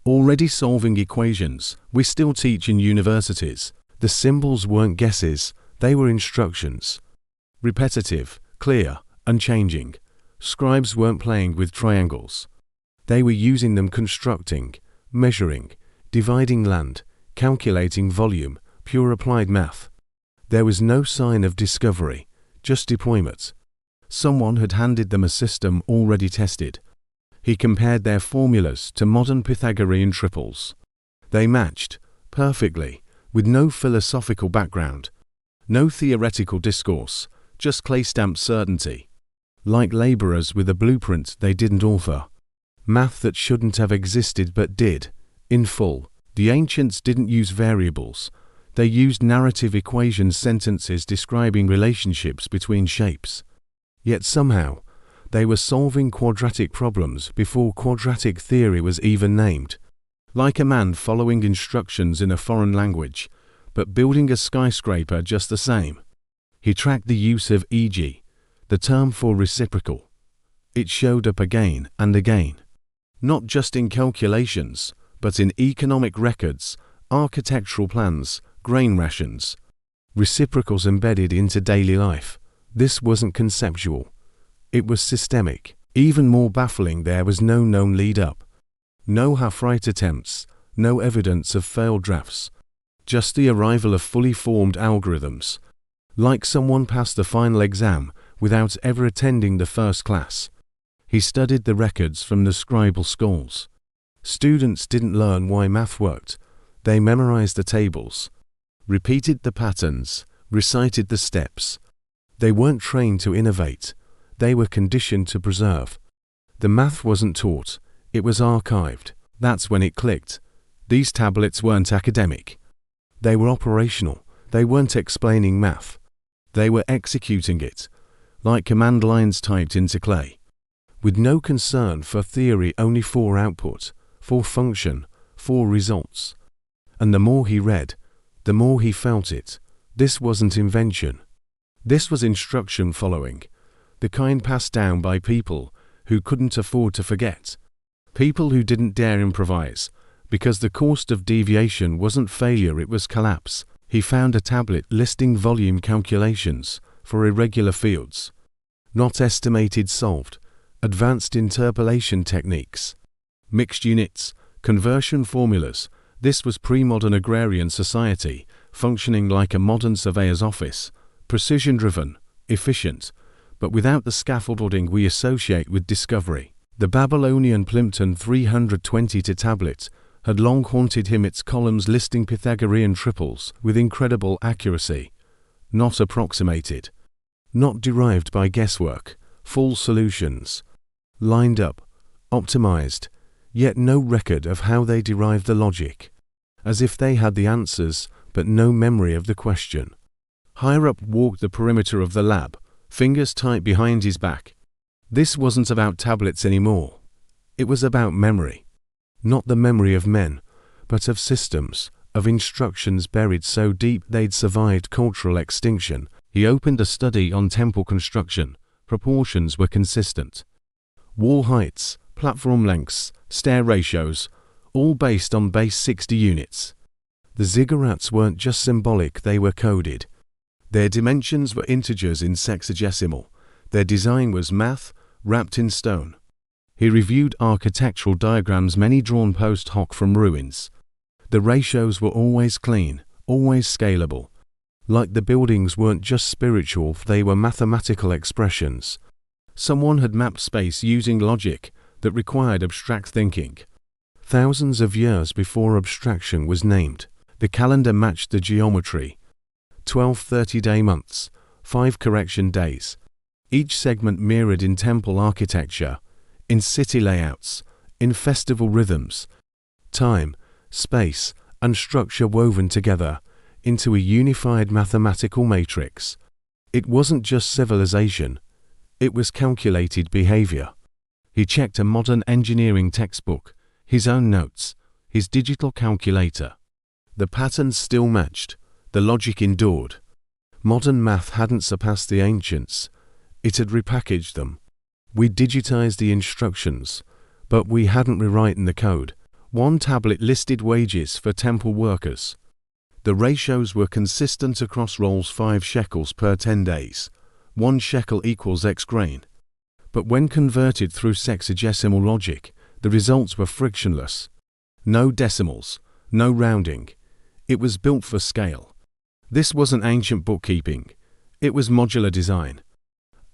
A: Already solving equations we still teach in universities. The symbols weren't guesses, they were instructions. Repetitive, clear, unchanging. Scribes weren't playing with triangles. They were using them, constructing, measuring, dividing land, calculating volume, pure applied math. There was no sign of discovery, just deployment. Someone had handed them a system already tested. He compared their formulas to modern Pythagorean triples. They matched, perfectly, with no philosophical background, no theoretical discourse, just clay-stamped certainty. Like laborers with a blueprint they didn't author. Math that shouldn't have existed but did, in full. The ancients didn't use variables. They used narrative equation sentences describing relationships between shapes. Yet somehow, they were solving quadratic problems before quadratic theory was even named. Like a man following instructions in a foreign language, but building a skyscraper just the same. He tracked the use of e.g., the term for reciprocal. It showed up again and again. Not just in calculations, but in economic records, architectural plans, grain rations. Reciprocals embedded into daily life. This wasn't conceptual. It was systemic. Even more baffling, there was no known lead-up. No half-right attempts, no evidence of failed drafts. Just the arrival of fully formed algorithms. Like someone passed the final exam without ever attending the first class. He studied the records from the scribal schools. Students didn't learn why math worked. They memorized the tables, repeated the patterns, recited the steps. They weren't trained to innovate. They were conditioned to preserve. The math wasn't taught. It was archived. That's when it clicked. These tablets weren't academic. They were operational. They weren't explaining math. They were executing it, like command lines typed into clay. With no concern for theory, only for output, for function, for results. And the more he read, the more he felt it. This wasn't invention. This was instruction following, the kind passed down by people who couldn't afford to forget. People who didn't dare improvise, because the cost of deviation wasn't failure, it was collapse. He found a tablet listing volume calculations for irregular fields. Not estimated, solved. Advanced interpolation techniques. Mixed units, conversion formulas. This was pre-modern agrarian society, functioning like a modern surveyor's office. Precision-driven, efficient, but without the scaffolding we associate with discovery. The Babylonian Plimpton 320 tablet had long haunted him, its columns listing Pythagorean triples with incredible accuracy. Not approximated. Not derived by guesswork. Full solutions. Lined up. Optimized. Yet no record of how they derived the logic. As if they had the answers, but no memory of the question. Higher up walked the perimeter of the lab, fingers tight behind his back. This wasn't about tablets anymore. It was about memory. Not the memory of men, but of systems, of instructions buried so deep they'd survived cultural extinction. He opened a study on temple construction. Proportions were consistent. Wall heights, platform lengths, stair ratios, all based on base 60 units. The ziggurats weren't just symbolic, they were coded. Their dimensions were integers in sexagesimal. Their design was math, wrapped in stone. He reviewed architectural diagrams, many drawn post hoc from ruins. The ratios were always clean, always scalable. Like the buildings weren't just spiritual, they were mathematical expressions. Someone had mapped space using logic that required abstract thinking. Thousands of years before abstraction was named, the calendar matched the geometry. 12 30-day months, 5 correction days. Each segment mirrored in temple architecture, in city layouts, in festival rhythms. Time, space, and structure woven together into a unified mathematical matrix. It wasn't just civilization. It was calculated behavior. He checked a modern engineering textbook, his own notes, his digital calculator. The patterns still matched. The logic endured. Modern math hadn't surpassed the ancients. It had repackaged them. We digitized the instructions, but we hadn't rewritten the code. One tablet listed wages for temple workers. The ratios were consistent across roles: 5 shekels per 10 days. 1 shekel equals X grain. But when converted through sexagesimal logic, the results were frictionless. No decimals, no rounding. It was built for scale. This wasn't ancient bookkeeping. It was modular design.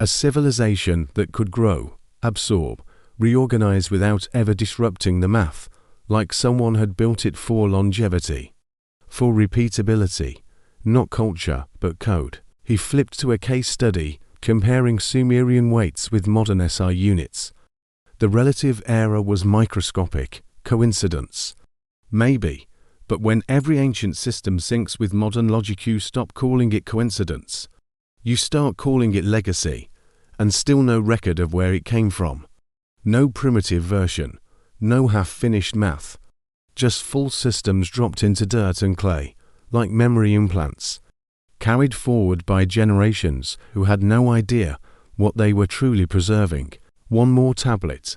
A: A civilization that could grow, absorb, reorganize without ever disrupting the math, like someone had built it for longevity. For repeatability, not culture, but code. He flipped to a case study, comparing Sumerian weights with modern SI units. The relative error was microscopic. Coincidence? Maybe, But when every ancient system syncs with modern logic, you stop calling it coincidence. You start calling it legacy, and still no record of where it came from. No primitive version, no half-finished math. Just full systems dropped into dirt and clay, like memory implants, carried forward by generations who had no idea what they were truly preserving. One more tablet,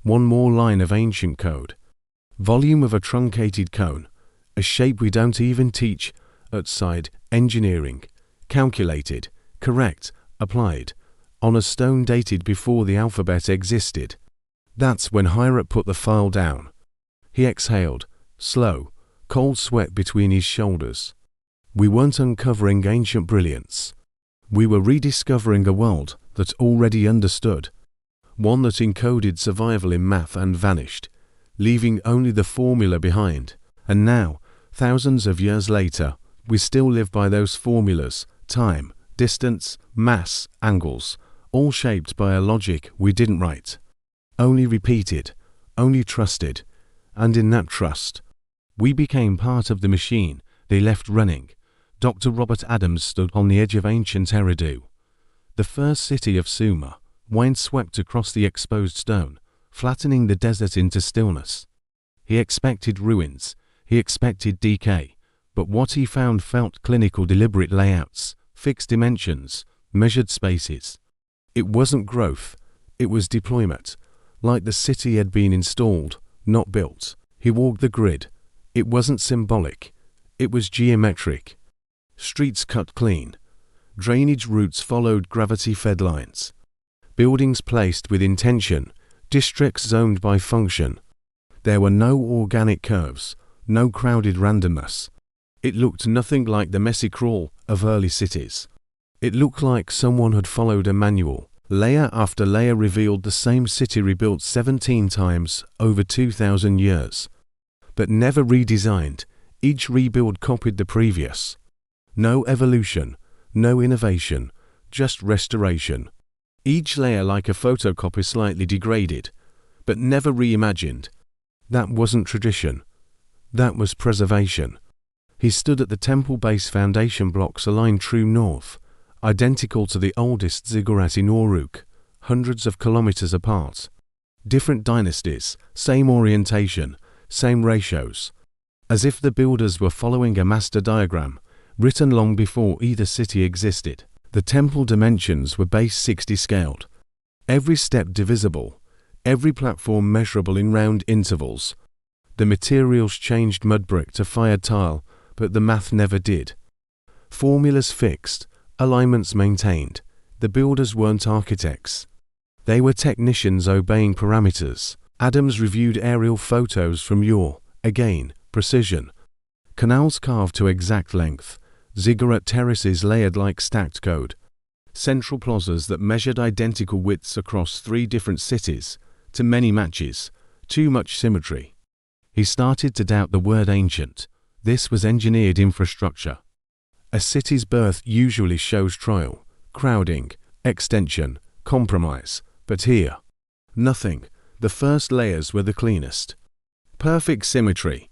A: one more line of ancient code, volume of a truncated cone, a shape we don't even teach outside engineering, calculated, correct, applied, on a stone dated before the alphabet existed. That's when Hirat put the file down. He exhaled, slow, cold sweat between his shoulders. We weren't uncovering ancient brilliance. We were rediscovering a world that already understood, one that encoded survival in math and vanished, leaving only the formula behind. And now, thousands of years later, we still live by those formulas: time, distance, mass, angles, all shaped by a logic we didn't write, only repeated, only trusted. And in that trust, we became part of the machine they left running. Dr. Robert Adams stood on the edge of ancient Eridu. The first city of Sumer, wind swept across the exposed stone, flattening the desert into stillness. He expected ruins, he expected decay, but what he found felt clinical: deliberate layouts, fixed dimensions, measured spaces. It wasn't growth, it was deployment. Like the city had been installed, not built. He walked the grid. It wasn't symbolic, it was geometric. Streets cut clean. Drainage routes followed gravity-fed lines. Buildings placed with intention, districts zoned by function. There were no organic curves, no crowded randomness. It looked nothing like the messy crawl of early cities. It looked like someone had followed a manual. Layer after layer revealed the same city rebuilt 17 times over 2,000 years. But never redesigned. Each rebuild copied the previous. No evolution, no innovation, just restoration. Each layer like a photocopy, slightly degraded, but never reimagined. That wasn't tradition. That was preservation. He stood at the temple base, foundation blocks aligned true north, identical to the oldest ziggurat in Uruk, hundreds of kilometers apart. Different dynasties, same orientation, same ratios. As if the builders were following a master diagram, written long before either city existed. The temple dimensions were base 60 scaled. Every step divisible, every platform measurable in round intervals. The materials changed: mud brick to fired tile, but the math never did. Formulas fixed, alignments maintained. The builders weren't architects. They were technicians obeying parameters. Adams reviewed aerial photos from Ur. Again, precision. Canals carved to exact length. Ziggurat terraces layered like stacked code. Central plazas that measured identical widths across 3 different cities. Too many matches. Too much symmetry. He started to doubt the word ancient. This was engineered infrastructure. A city's birth usually shows trial, crowding, extension, compromise. But here, nothing. The first layers were the cleanest. Perfect symmetry.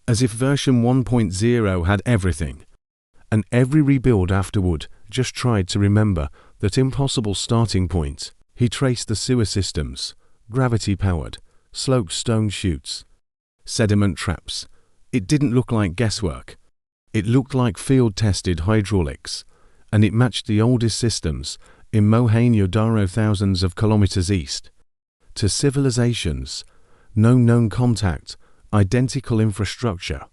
A: As if version 1.0 had everything. And every rebuild afterward just tried to remember that impossible starting point. He traced the sewer systems, gravity-powered, sloped stone chutes, sediment traps. It didn't look like guesswork. It looked like field-tested hydraulics, and it matched the oldest systems in Mohenjo-Daro, thousands of kilometers east. To civilizations, no known contact, identical infrastructure.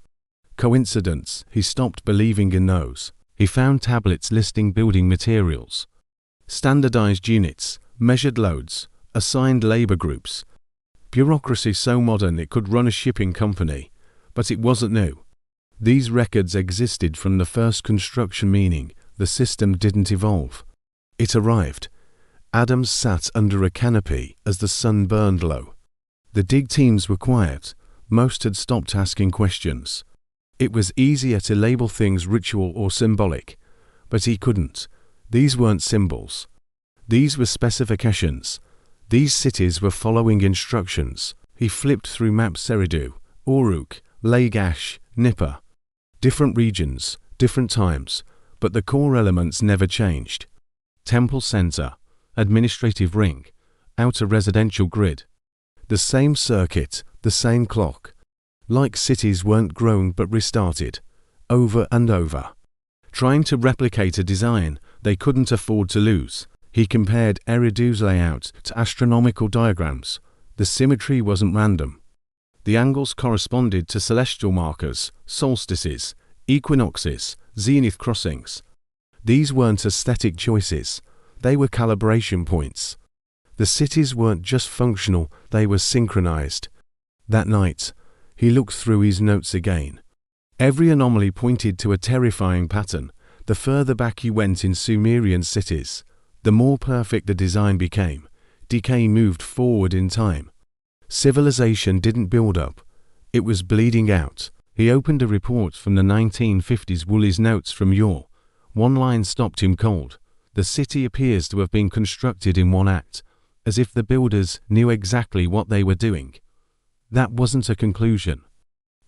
A: Coincidence? He stopped believing in those. He found tablets listing building materials, standardized units, measured loads, assigned labor groups. Bureaucracy so modern it could run a shipping company, but it wasn't new. These records existed from the first construction, meaning the system didn't evolve. It arrived. Adams sat under a canopy as the sun burned low. The dig teams were quiet. Most had stopped asking questions. It was easier to label things ritual or symbolic, but he couldn't. These weren't symbols. These were specifications. These cities were following instructions. He flipped through maps: Eridu, Uruk, Lagash, Nipper. Different regions, different times, but the core elements never changed. Temple center, administrative ring, outer residential grid. The same circuit, the same clock. Like cities weren't grown but restarted, over and over. Trying to replicate a design they couldn't afford to lose. He compared Eridu's layout to astronomical diagrams. The symmetry wasn't random. The angles corresponded to celestial markers, solstices, equinoxes, zenith crossings. These weren't aesthetic choices, they were calibration points. The cities weren't just functional, they were synchronized. That night, he looked through his notes again. Every anomaly pointed to a terrifying pattern. The further back he went in Sumerian cities, the more perfect the design became. Decay moved forward in time. Civilization didn't build up, it was bleeding out. He opened a report from the 1950s. Woolley's notes from Yor. One line stopped him cold. The city appears to have been constructed in one act, as if the builders knew exactly what they were doing. That wasn't a conclusion.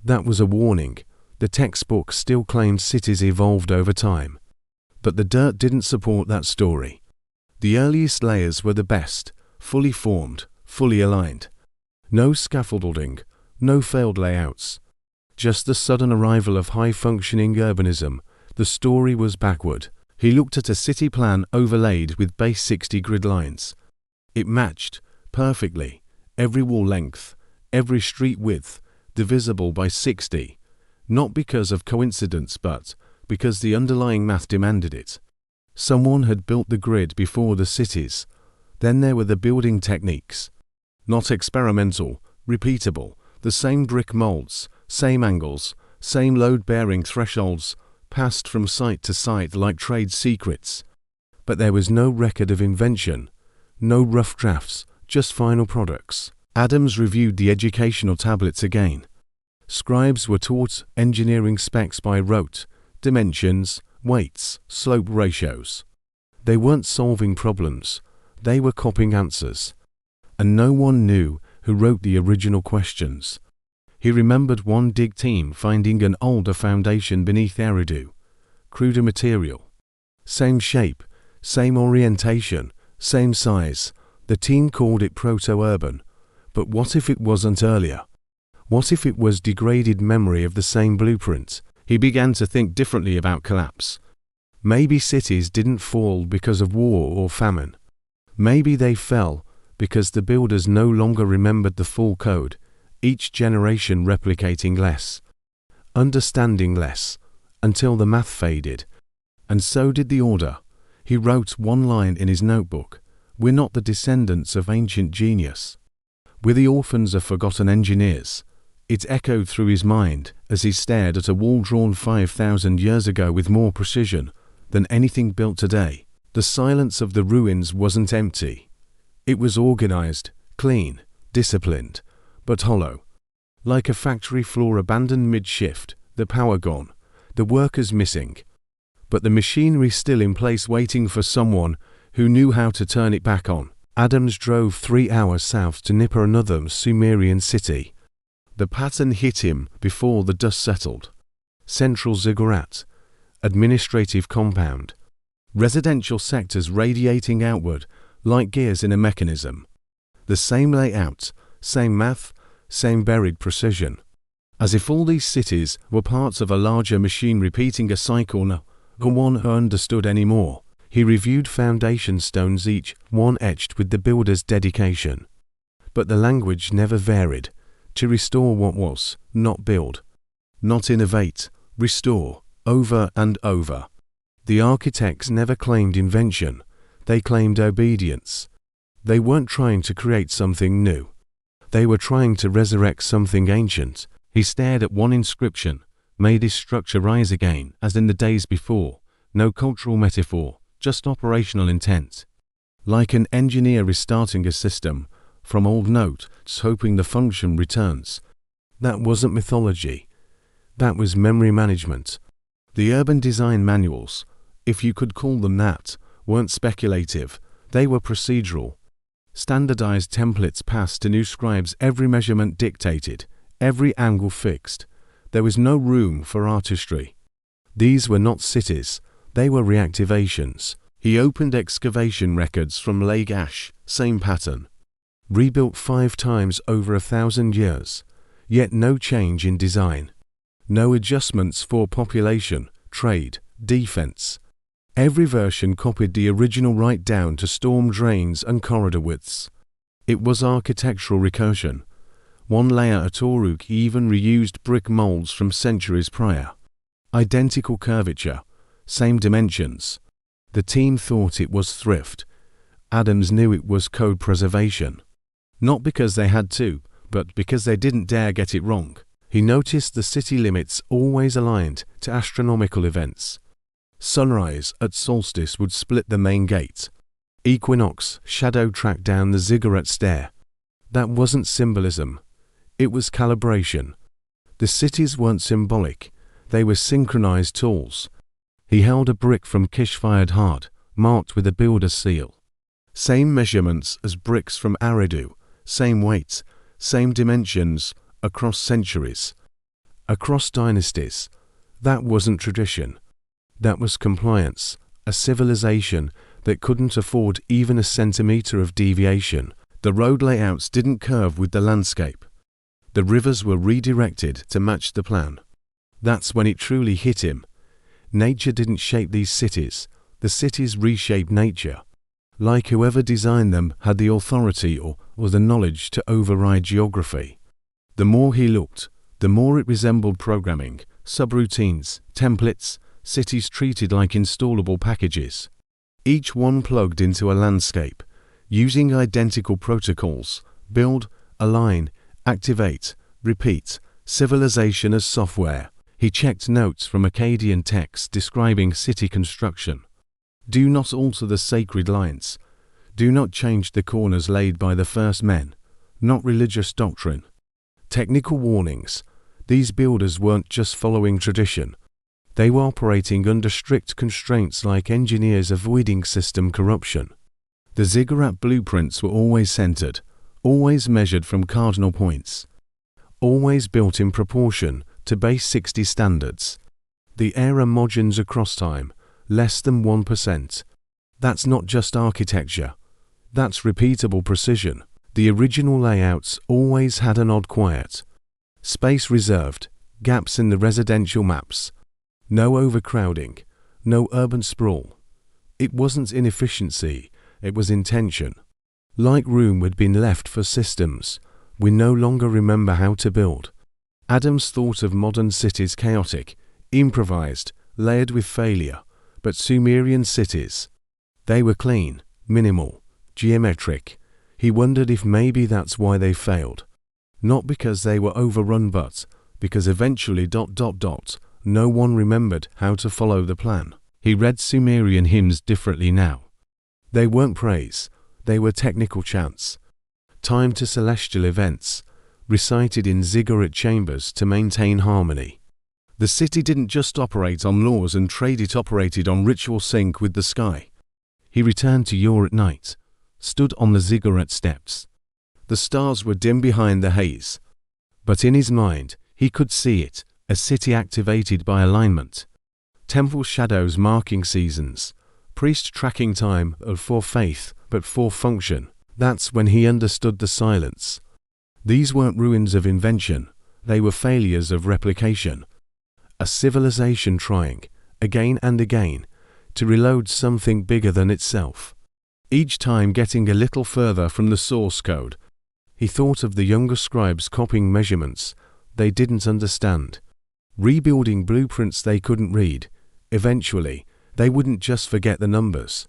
A: That was a warning. The textbook still claimed cities evolved over time. But the dirt didn't support that story. The earliest layers were the best, fully formed, fully aligned. No scaffolding, no failed layouts. Just the sudden arrival of high-functioning urbanism. The story was backward. He looked at a city plan overlaid with base 60 grid lines. It matched, perfectly, every wall length, every street width, divisible by 60. Not because of coincidence but because the underlying math demanded it. Someone had built the grid before the cities. Then there were the building techniques. Not experimental, repeatable, the same brick molds, same angles, same load-bearing thresholds, passed from site to site like trade secrets. But there was no record of invention, no rough drafts, just final products. Adams reviewed the educational tablets again. Scribes were taught engineering specs by rote, dimensions, weights, slope ratios. They weren't solving problems, they were copying answers. And no one knew who wrote the original questions. He remembered one dig team finding an older foundation beneath Eridu. Cruder material. Same shape, same orientation, same size. The team called it proto-urban. But what if it wasn't earlier? What if it was degraded memory of the same blueprint? He began to think differently about collapse. Maybe cities didn't fall because of war or famine. Maybe they fell because the builders no longer remembered the full code, each generation replicating less, understanding less, until the math faded. And so did the order. He wrote one line in his notebook: "We're not the descendants of ancient genius. We're the orphans of forgotten engineers." It echoed through his mind as he stared at a wall drawn 5,000 years ago with more precision than anything built today. The silence of the ruins wasn't empty. It was organized, clean, disciplined, but hollow. Like a factory floor abandoned mid-shift, the power gone, the workers missing. But the machinery still in place waiting for someone who knew how to turn it back on. Adams drove 3 hours south to Nipper, another Sumerian city. The pattern hit him before the dust settled. Central ziggurat, administrative compound, residential sectors radiating outward like gears in a mechanism. The same layout, same math, same buried precision. As if all these cities were parts of a larger machine repeating a cycle no one understood anymore. He reviewed foundation stones, each one etched with the builder's dedication. But the language never varied. To restore what was, not build. Not innovate, restore, over and over. The architects never claimed invention, they claimed obedience. They weren't trying to create something new. They were trying to resurrect something ancient. He stared at one inscription, made his structure rise again, as in the days before. No cultural metaphor, just operational intent. Like an engineer restarting a system from old notes, hoping the function returns. That wasn't mythology. That was memory management. The urban design manuals, if you could call them that, weren't speculative. They were procedural. Standardized templates passed to new scribes, every measurement dictated, every angle fixed. There was no room for artistry. These were not cities, they were reactivations. He opened excavation records from Lake Ash, same pattern. Rebuilt 5 times over 1,000 years, yet no change in design. No adjustments for population, trade, defense. Every version copied the original right down to storm drains and corridor widths. It was architectural recursion. One layer at Uruk even reused brick molds from centuries prior. Identical curvature, same dimensions. The team thought it was thrift. Adams knew it was code preservation. Not because they had to, but because they didn't dare get it wrong. He noticed the city limits always aligned to astronomical events. Sunrise at solstice would split the main gate. Equinox shadow track down the ziggurat stair. That wasn't symbolism. It was calibration. The cities weren't symbolic. They were synchronized tools. He held a brick from Kish-fired hard, marked with a builder's seal. Same measurements as bricks from Eridu, same weight, same dimensions, across centuries. Across dynasties. That wasn't tradition. That was compliance, a civilization that couldn't afford even a centimeter of deviation. The road layouts didn't curve with the landscape. The rivers were redirected to match the plan. That's when it truly hit him. Nature didn't shape these cities, the cities reshaped nature. Like whoever designed them had the authority or the knowledge to override geography. The more he looked, the more it resembled programming, subroutines, templates, cities treated like installable packages. Each one plugged into a landscape, using identical protocols: build, align, activate, repeat, civilization as software. He checked notes from Akkadian texts describing city construction. Do not alter the sacred lines. Do not change the corners laid by the first men. Not religious doctrine. Technical warnings. These builders weren't just following tradition. They were operating under strict constraints like engineers avoiding system corruption. The ziggurat blueprints were always centered, always measured from cardinal points, always built in proportion to base 60 standards. The error margins across time, less than 1%. That's not just architecture. That's repeatable precision. The original layouts always had an odd quiet. Space reserved, gaps in the residential maps. No overcrowding, no urban sprawl. It wasn't inefficiency, it was intention. Like room had been left for systems we no longer remember how to build. Adams thought of modern cities chaotic, improvised, layered with failure, but Sumerian cities, they were clean, minimal, geometric. He wondered if maybe that's why they failed. Not because they were overrun but because eventually ... no one remembered how to follow the plan. He read Sumerian hymns differently now. They weren't praise, they were technical chants. Time to celestial events, recited in ziggurat chambers to maintain harmony. The city didn't just operate on laws and trade, it operated on ritual sync with the sky. He returned to Ur at night, stood on the ziggurat steps. The stars were dim behind the haze. But in his mind, he could see it, a city activated by alignment. Temple shadows marking seasons. Priest tracking time for faith, but for function. That's when he understood the silence. These weren't ruins of invention. They were failures of replication. A civilization trying, again and again, to reload something bigger than itself. Each time getting a little further from the source code. He thought of the younger scribes copying measurements they didn't understand. Rebuilding blueprints they couldn't read. Eventually, they wouldn't just forget the numbers.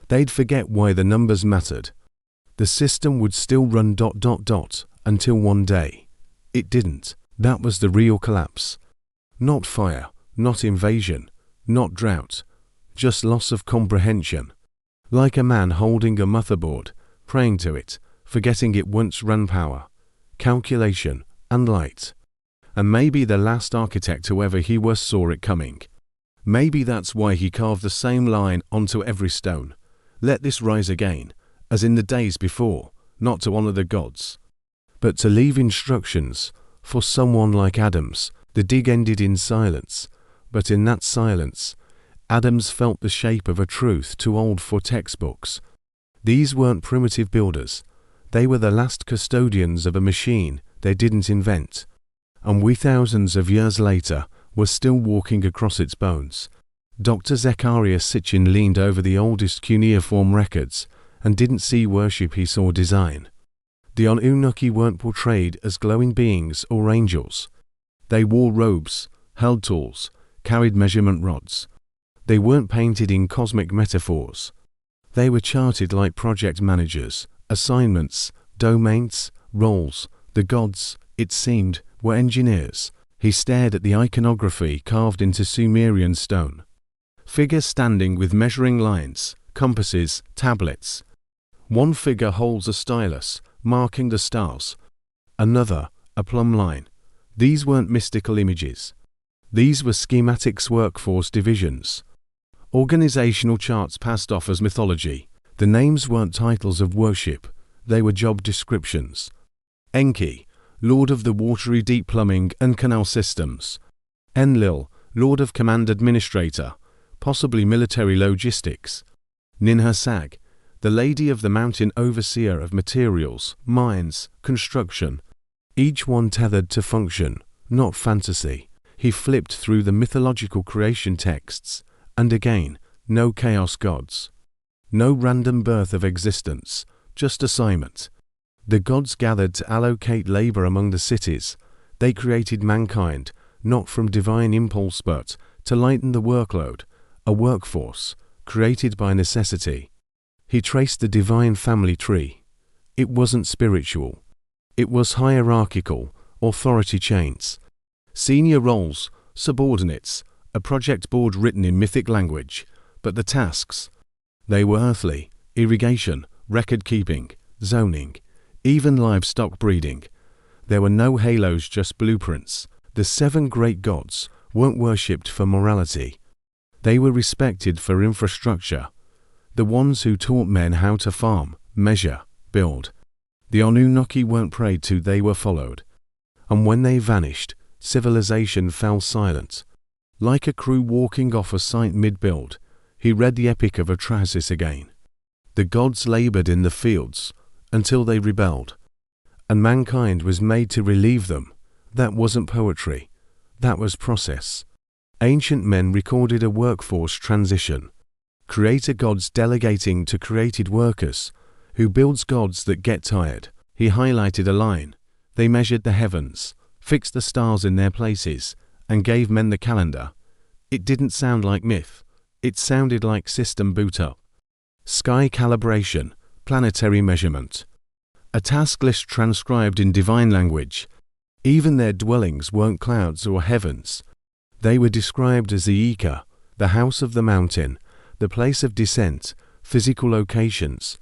A: They'd forget why the numbers mattered. The system would still run ... until one day. It didn't. That was the real collapse. Not fire, not invasion, not drought. Just loss of comprehension. Like a man holding a motherboard, praying to it, forgetting it once ran power, calculation, and light. And maybe the last architect whoever he was saw it coming. Maybe that's why he carved the same line onto every stone. Let this rise again, as in the days before, not to honor the gods, but to leave instructions for someone like Adams The dig ended in silence, but in that silence, Adams felt the shape of a truth too old for textbooks. These weren't primitive builders. They were the last custodians of a machine they didn't invent, and we thousands of years later were still walking across its bones. Dr. Zechariah Sitchin leaned over the oldest cuneiform records and didn't see worship, he saw design. The Anunnaki weren't portrayed as glowing beings or angels. They wore robes, held tools, carried measurement rods. They weren't painted in cosmic metaphors. They were charted like project managers, assignments, domains, roles. The gods, it seemed, were engineers. He stared at the iconography carved into Sumerian stone. Figures standing with measuring lines, compasses, tablets. One figure holds a stylus, marking the stars. Another, a plumb line. These weren't mystical images. These were schematics, workforce divisions. Organizational charts passed off as mythology. The names weren't titles of worship. They were job descriptions. Enki, Lord of the Watery Deep Plumbing and Canal Systems. Enlil, Lord of Command Administrator, possibly military logistics. Ninhursag, the Lady of the Mountain, Overseer of Materials, Mines, Construction. Each one tethered to function, not fantasy. He flipped through the mythological creation texts, and again, no chaos gods. No random birth of existence, just assignment. The gods gathered to allocate labor among the cities. They created mankind, not from divine impulse but to lighten the workload, a workforce, created by necessity. He traced the divine family tree. It wasn't spiritual. It was hierarchical, authority chains. Senior roles, subordinates, a project board written in mythic language, but the tasks, they were earthly: irrigation, record-keeping, zoning, even livestock breeding. There were no halos, just blueprints. The 7 great gods weren't worshipped for morality. They were respected for infrastructure. The ones who taught men how to farm, measure, build. The Anunnaki weren't prayed to, they were followed. And when they vanished, civilization fell silent. Like a crew walking off a site mid-build, he read the epic of Atrahasis again. The gods labored in the fields until they rebelled, and mankind was made to relieve them. That wasn't poetry. That was process. Ancient men recorded a workforce transition. Creator gods delegating to created workers. Who builds gods that get tired? He highlighted a line. They measured the heavens, fixed the stars in their places, and gave men the calendar. It didn't sound like myth. It sounded like system boot up. Sky calibration, planetary measurement. A task list transcribed in divine language. Even their dwellings weren't clouds or heavens. They were described as the Eka, the house of the mountain, the place of descent, physical locations.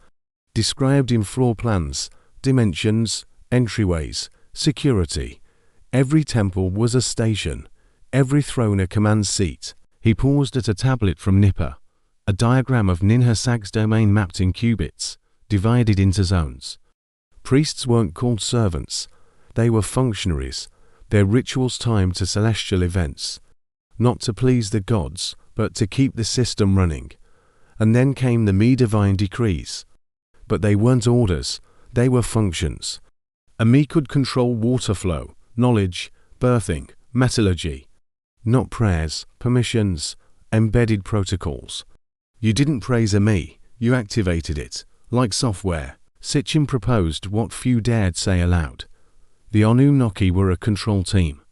A: Described in floor plans, dimensions, entryways, security. Every temple was a station, every throne a command seat. He paused at a tablet from Nippur, a diagram of Ninhursag's domain mapped in cubits, divided into zones. Priests weren't called servants. They were functionaries, their rituals timed to celestial events. Not to please the gods, but to keep the system running. And then came the me-divine decrees. But they weren't orders, they were functions. A me could control water flow, knowledge, birthing, metallurgy. Not prayers, permissions, embedded protocols. You didn't praise a me, you activated it, like software. Sitchin proposed what few dared say aloud. The Anunnaki were a control team.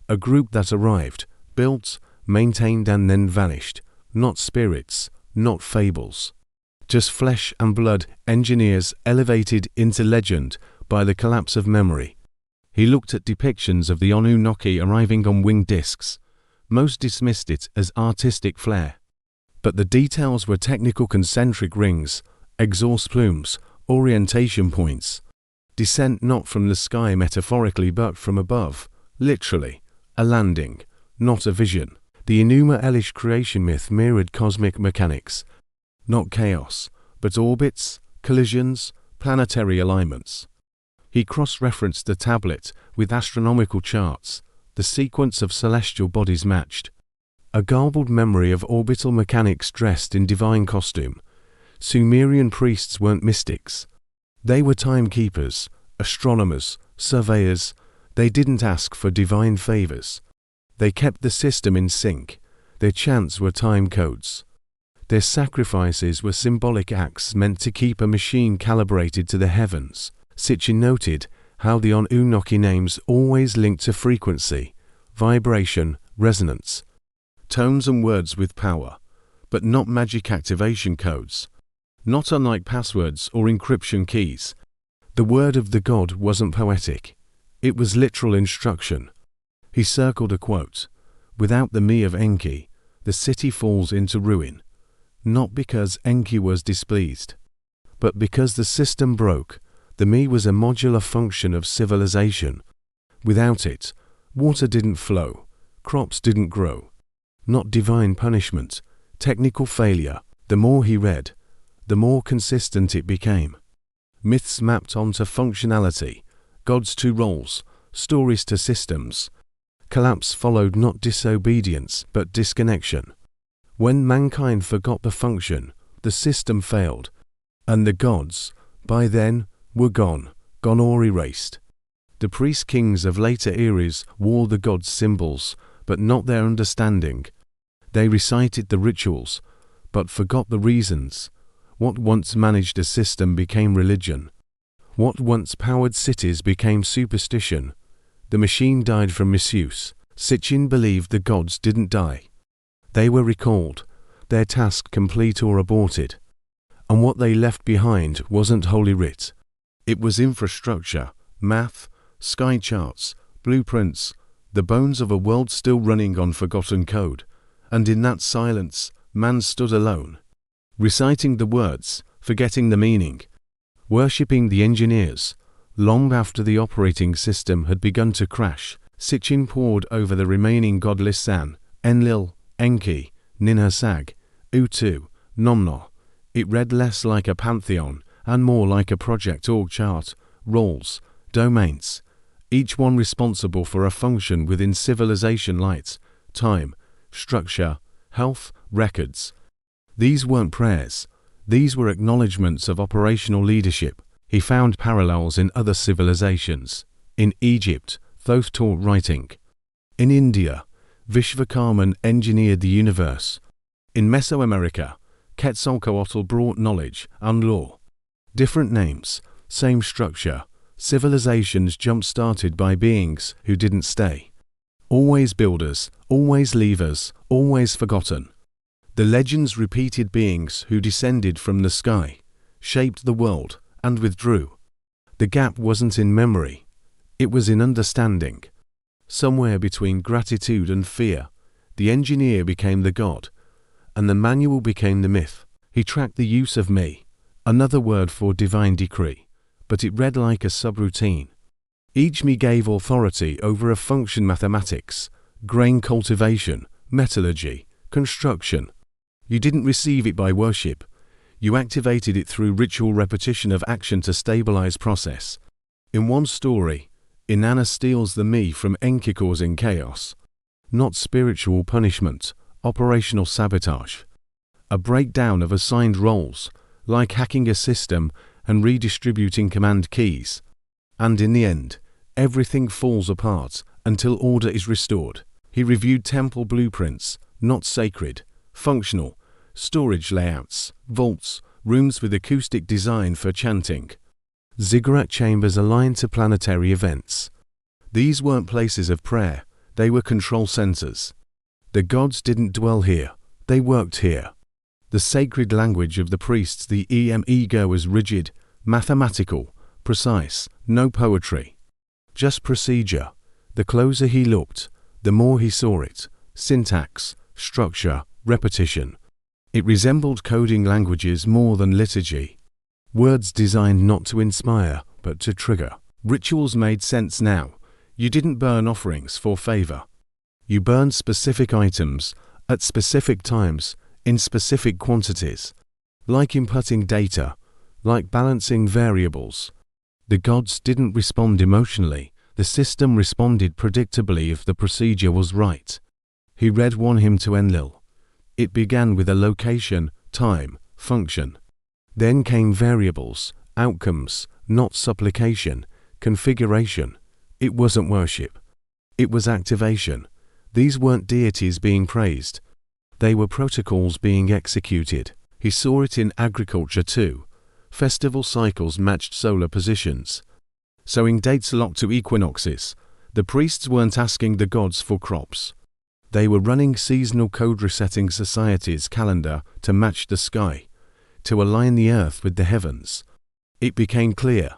A: A group that arrived, built, maintained and then vanished. Not spirits, not fables. Just flesh and blood engineers elevated into legend by the collapse of memory. He looked at depictions of the Anunnaki arriving on winged discs. Most dismissed it as artistic flair. But the details were technical concentric rings, exhaust plumes, orientation points. Descent not from the sky metaphorically but from above, literally. A landing, not a vision. The Enuma Elish creation myth mirrored cosmic mechanics. Not chaos, but orbits, collisions, planetary alignments. He cross-referenced the tablet with astronomical charts. The sequence of celestial bodies matched. A garbled memory of orbital mechanics dressed in divine costume. Sumerian priests weren't mystics. They were timekeepers, astronomers, surveyors. They didn't ask for divine favors. They kept the system in sync. Their chants were time codes. Their sacrifices were symbolic acts meant to keep a machine calibrated to the heavens. Sitchin noted how the Anunnaki names always linked to frequency, vibration, resonance, tones and words with power, but not magic activation codes. Not unlike passwords or encryption keys. The word of the god wasn't poetic. It was literal instruction. He circled a quote. Without the me of Enki, the city falls into ruin. Not because Enki was displeased, but because the system broke. The me was a modular function of civilization. Without it, water didn't flow, crops didn't grow. Not divine punishment, technical failure. The more he read, the more consistent it became. Myths mapped onto functionality, gods to roles, stories to systems. Collapse followed not disobedience but disconnection. When mankind forgot the function, the system failed, and the gods, by then, were gone or erased. The priest-kings of later eras wore the gods' symbols, but not their understanding. They recited the rituals, but forgot the reasons. What once managed a system became religion. What once powered cities became superstition. The machine died from misuse. Sitchin believed the gods didn't die. They were recalled, their task complete or aborted. And what they left behind wasn't Holy Writ. It was infrastructure, math, sky charts, blueprints, the bones of a world still running on forgotten code. And in that silence, man stood alone, reciting the words, forgetting the meaning, worshipping the engineers. Long after the operating system had begun to crash, Sitchin pored over the remaining godless San, Enlil, Enki, Ninhursag, Utu, Nomno. It read less like a pantheon and more like a project org chart, roles, domains, each one responsible for a function within civilization: light, time, structure, health, records. These weren't prayers. These were acknowledgements of operational leadership. He found parallels in other civilizations. In Egypt, Thoth taught writing. In India, Vishvakarman engineered the universe. In Mesoamerica, Quetzalcoatl brought knowledge and law. Different names, same structure. Civilizations jump-started by beings who didn't stay. Always builders, always leavers, always forgotten. The legends repeated beings who descended from the sky, shaped the world, and withdrew. The gap wasn't in memory. It was in understanding. Somewhere between gratitude and fear, the engineer became the god, and the manual became the myth. He tracked the use of me, another word for divine decree, but it read like a subroutine. Each me gave authority over a function: mathematics, grain cultivation, metallurgy, construction. You didn't receive it by worship. You activated it through ritual repetition of action to stabilize process. In one story, Inanna steals the me from Enki, causing chaos. Not spiritual punishment, operational sabotage. A breakdown of assigned roles, like hacking a system and redistributing command keys. And in the end, everything falls apart until order is restored. He reviewed temple blueprints, not sacred, functional, storage layouts, vaults, rooms with acoustic design for chanting. Ziggurat chambers aligned to planetary events. These weren't places of prayer, they were control centers. The gods didn't dwell here, they worked here. The sacred language of the priests, the ego, was rigid, mathematical, precise, no poetry. Just procedure. The closer he looked, the more he saw it. Syntax, structure, repetition. It resembled coding languages more than liturgy. Words designed not to inspire, but to trigger. Rituals made sense now. You didn't burn offerings for favor. You burned specific items, at specific times, in specific quantities. Like inputting data, like balancing variables. The gods didn't respond emotionally, The system responded predictably if the procedure was right. He read one hymn to Enlil. It began with a location, time, function. Then came variables, outcomes, not supplication, configuration. It wasn't worship. It was activation. These weren't deities being praised. They were protocols being executed. He saw it in agriculture too. Festival cycles matched solar positions. Sowing dates locked to equinoxes. The priests weren't asking the gods for crops. They were running seasonal code resetting society's calendar to match the sky, to align the earth with the heavens. It became clear.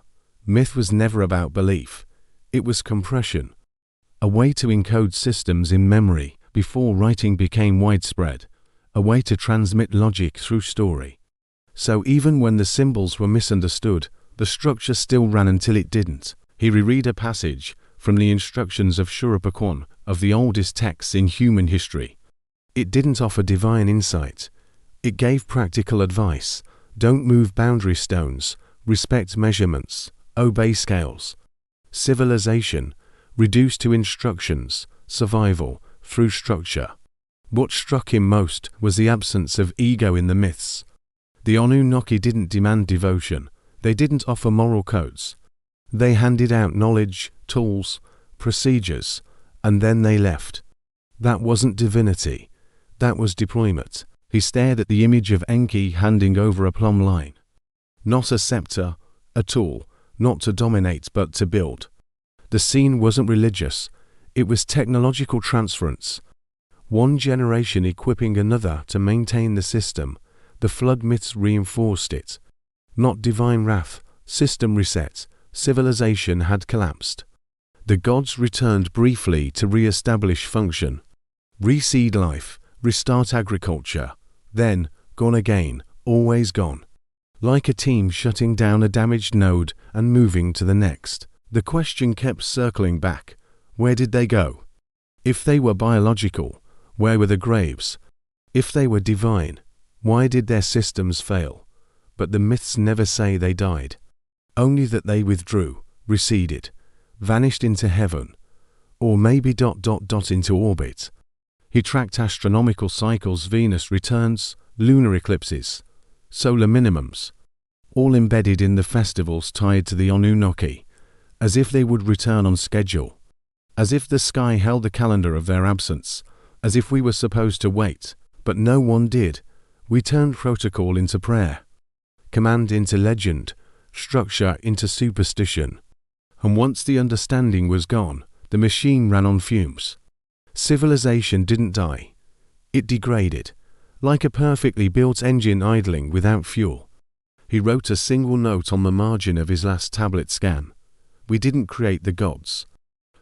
A: Myth was never about belief. It was compression. A way to encode systems in memory before writing became widespread. A way to transmit logic through story. So even when the symbols were misunderstood, the structure still ran until it didn't. He reread a passage from the instructions of Shurupakon, of the oldest texts in human history. It didn't offer divine insight. It gave practical advice. Don't move boundary stones, respect measurements, obey scales. Civilization, reduced to instructions, survival, through structure. What struck him most was the absence of ego in the myths. The Anunnaki didn't demand devotion. They didn't offer moral codes. They handed out knowledge, tools, procedures, and then they left. That wasn't divinity. That was deployment. He stared at the image of Enki handing over a plumb line. Not a scepter, a tool, not to dominate but to build. The scene wasn't religious. It was technological transference. One generation equipping another to maintain the system. The flood myths reinforced it. Not divine wrath, system reset. Civilization had collapsed. The gods returned briefly to re-establish function. Reseed life, restart agriculture. Then, gone again, always gone. Like a team shutting down a damaged node and moving to the next. The question kept circling back. Where did they go? If they were biological, where were the graves? If they were divine, why did their systems fail? But the myths never say they died. Only that they withdrew, receded, vanished into heaven, or maybe ... into orbit. He tracked astronomical cycles, Venus returns, lunar eclipses, solar minimums, all embedded in the festivals tied to the Anunnaki, as if they would return on schedule, as if the sky held a calendar of their absence, as if we were supposed to wait, but no one did. We turned protocol into prayer, command into legend, structure into superstition. And once the understanding was gone, the machine ran on fumes. Civilization didn't die. It degraded, like a perfectly built engine idling without fuel. He wrote a single note on the margin of his last tablet scan. We didn't create the gods.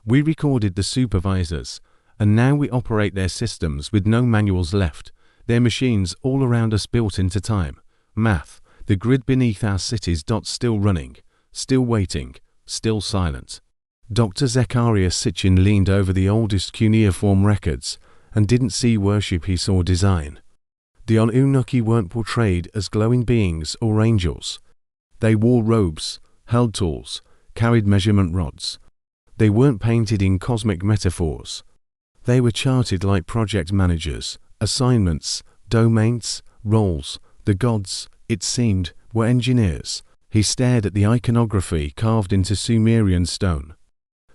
A: We recorded the supervisors, and now we operate their systems with no manuals left, their machines all around us built into time. Math, the grid beneath our cities. Still running, still waiting, still silent. Dr. Zechariah Sitchin leaned over the oldest cuneiform records and didn't see worship, he saw design. The Anunnaki weren't portrayed as glowing beings or angels. They wore robes, held tools, carried measurement rods. They weren't painted in cosmic metaphors. They were charted like project managers, assignments, domains, roles. The gods, it seemed, were engineers. He stared at the iconography carved into Sumerian stone.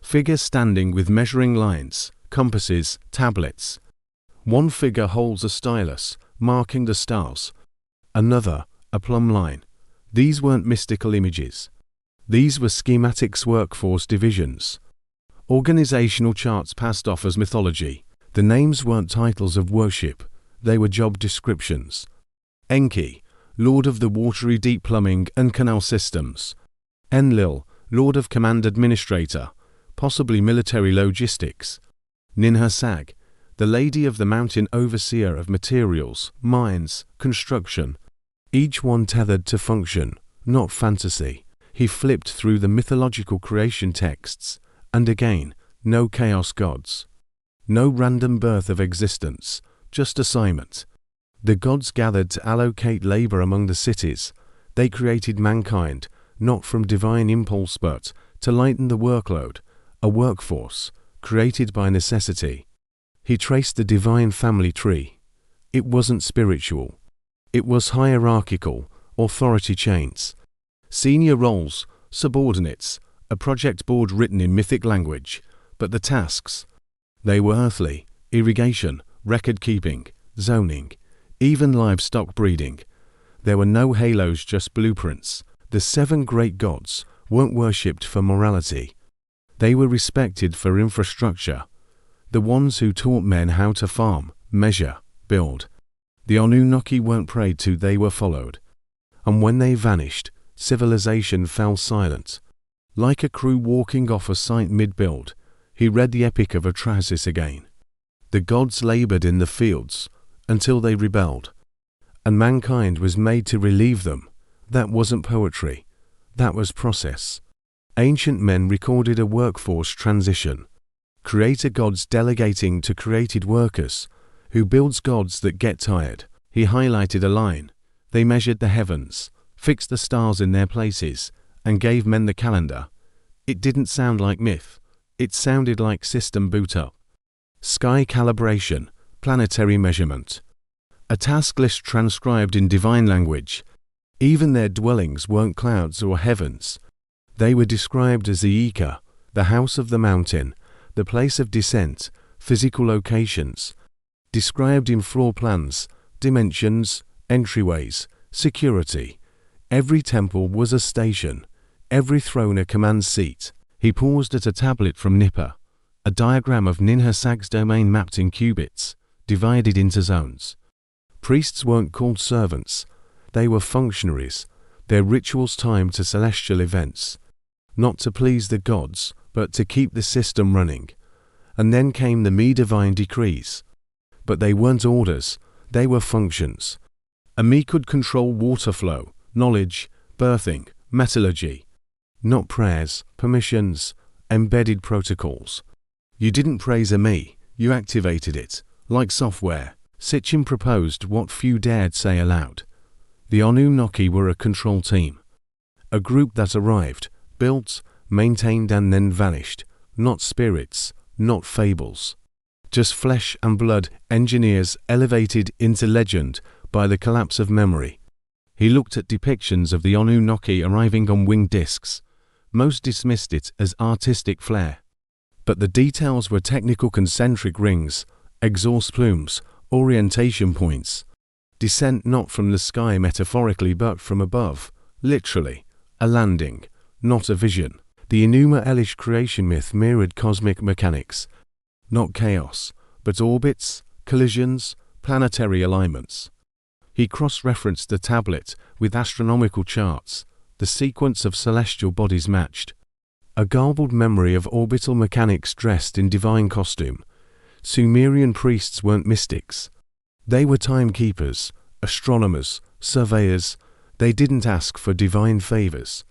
A: Figures standing with measuring lines, compasses, tablets. One figure holds a stylus, marking the stars. Another, a plumb line. These weren't mystical images. These were schematics, workforce divisions. Organizational charts passed off as mythology. The names weren't titles of worship. They were job descriptions. Enki, Lord of the watery deep plumbing and canal systems. Enlil, Lord of Command Administrator, possibly military logistics. Ninhursag, the Lady of the Mountain, overseer of materials, mines, construction. Each one tethered to function, not fantasy. He flipped through the mythological creation texts, and again, no chaos gods. No random birth of existence, just assignment. The gods gathered to allocate labor among the cities. They created mankind, not from divine impulse but to lighten the workload, a workforce, created by necessity. He traced the divine family tree. It wasn't spiritual. It was hierarchical, authority chains. Senior roles, subordinates, a project board written in mythic language, but the tasks, they were earthly: irrigation, record-keeping, zoning, even livestock breeding. There were no halos, just blueprints. The 7 great gods weren't worshipped for morality. They were respected for infrastructure. The ones who taught men how to farm, measure, build. The Anunnaki weren't prayed to, they were followed. And when they vanished, civilization fell silent. Like a crew walking off a site mid-build, he read the epic of Atrahasis again. The gods labored in the fields until they rebelled, and mankind was made to relieve them. That wasn't poetry. That was process. Ancient men recorded a workforce transition. Creator gods delegating to created workers. Who builds gods that get tired? He highlighted a line. They measured the heavens, fixed the stars in their places, and gave men the calendar. It didn't sound like myth. It sounded like system boot up. Sky calibration, planetary measurement. A task list transcribed in divine language. Even their dwellings weren't clouds or heavens. They were described as the Eka, the house of the mountain, the place of descent, physical locations. Described in floor plans, dimensions, entryways, security. Every temple was a station, every throne a command seat. He paused at a tablet from Nipper, a diagram of Ninhursag's domain mapped in qubits, divided into zones. Priests weren't called servants, they were functionaries, their rituals timed to celestial events. Not to please the gods, but to keep the system running. And then came the me-divine decrees. But they weren't orders, they were functions. A me could control water flow, knowledge, birthing, metallurgy. Not prayers, permissions, embedded protocols. You didn't praise a me, you activated it, like software. Sitchin proposed what few dared say aloud. The Anunnaki were a control team. A group that arrived, built, maintained and then vanished. Not spirits, not fables. Just flesh and blood, engineers elevated into legend by the collapse of memory. He looked at depictions of the Anunnaki arriving on winged discs. Most dismissed it as artistic flair. But the details were technical concentric rings, exhaust plumes, orientation points. Descent not from the sky metaphorically but from above, literally. A landing, not a vision. The Enuma Elish creation myth mirrored cosmic mechanics. Not chaos, but orbits, collisions, planetary alignments. He cross-referenced the tablet with astronomical charts. The sequence of celestial bodies matched. A garbled memory of orbital mechanics dressed in divine costume. Sumerian priests weren't mystics. They were timekeepers, astronomers, surveyors. They didn't ask for divine favors.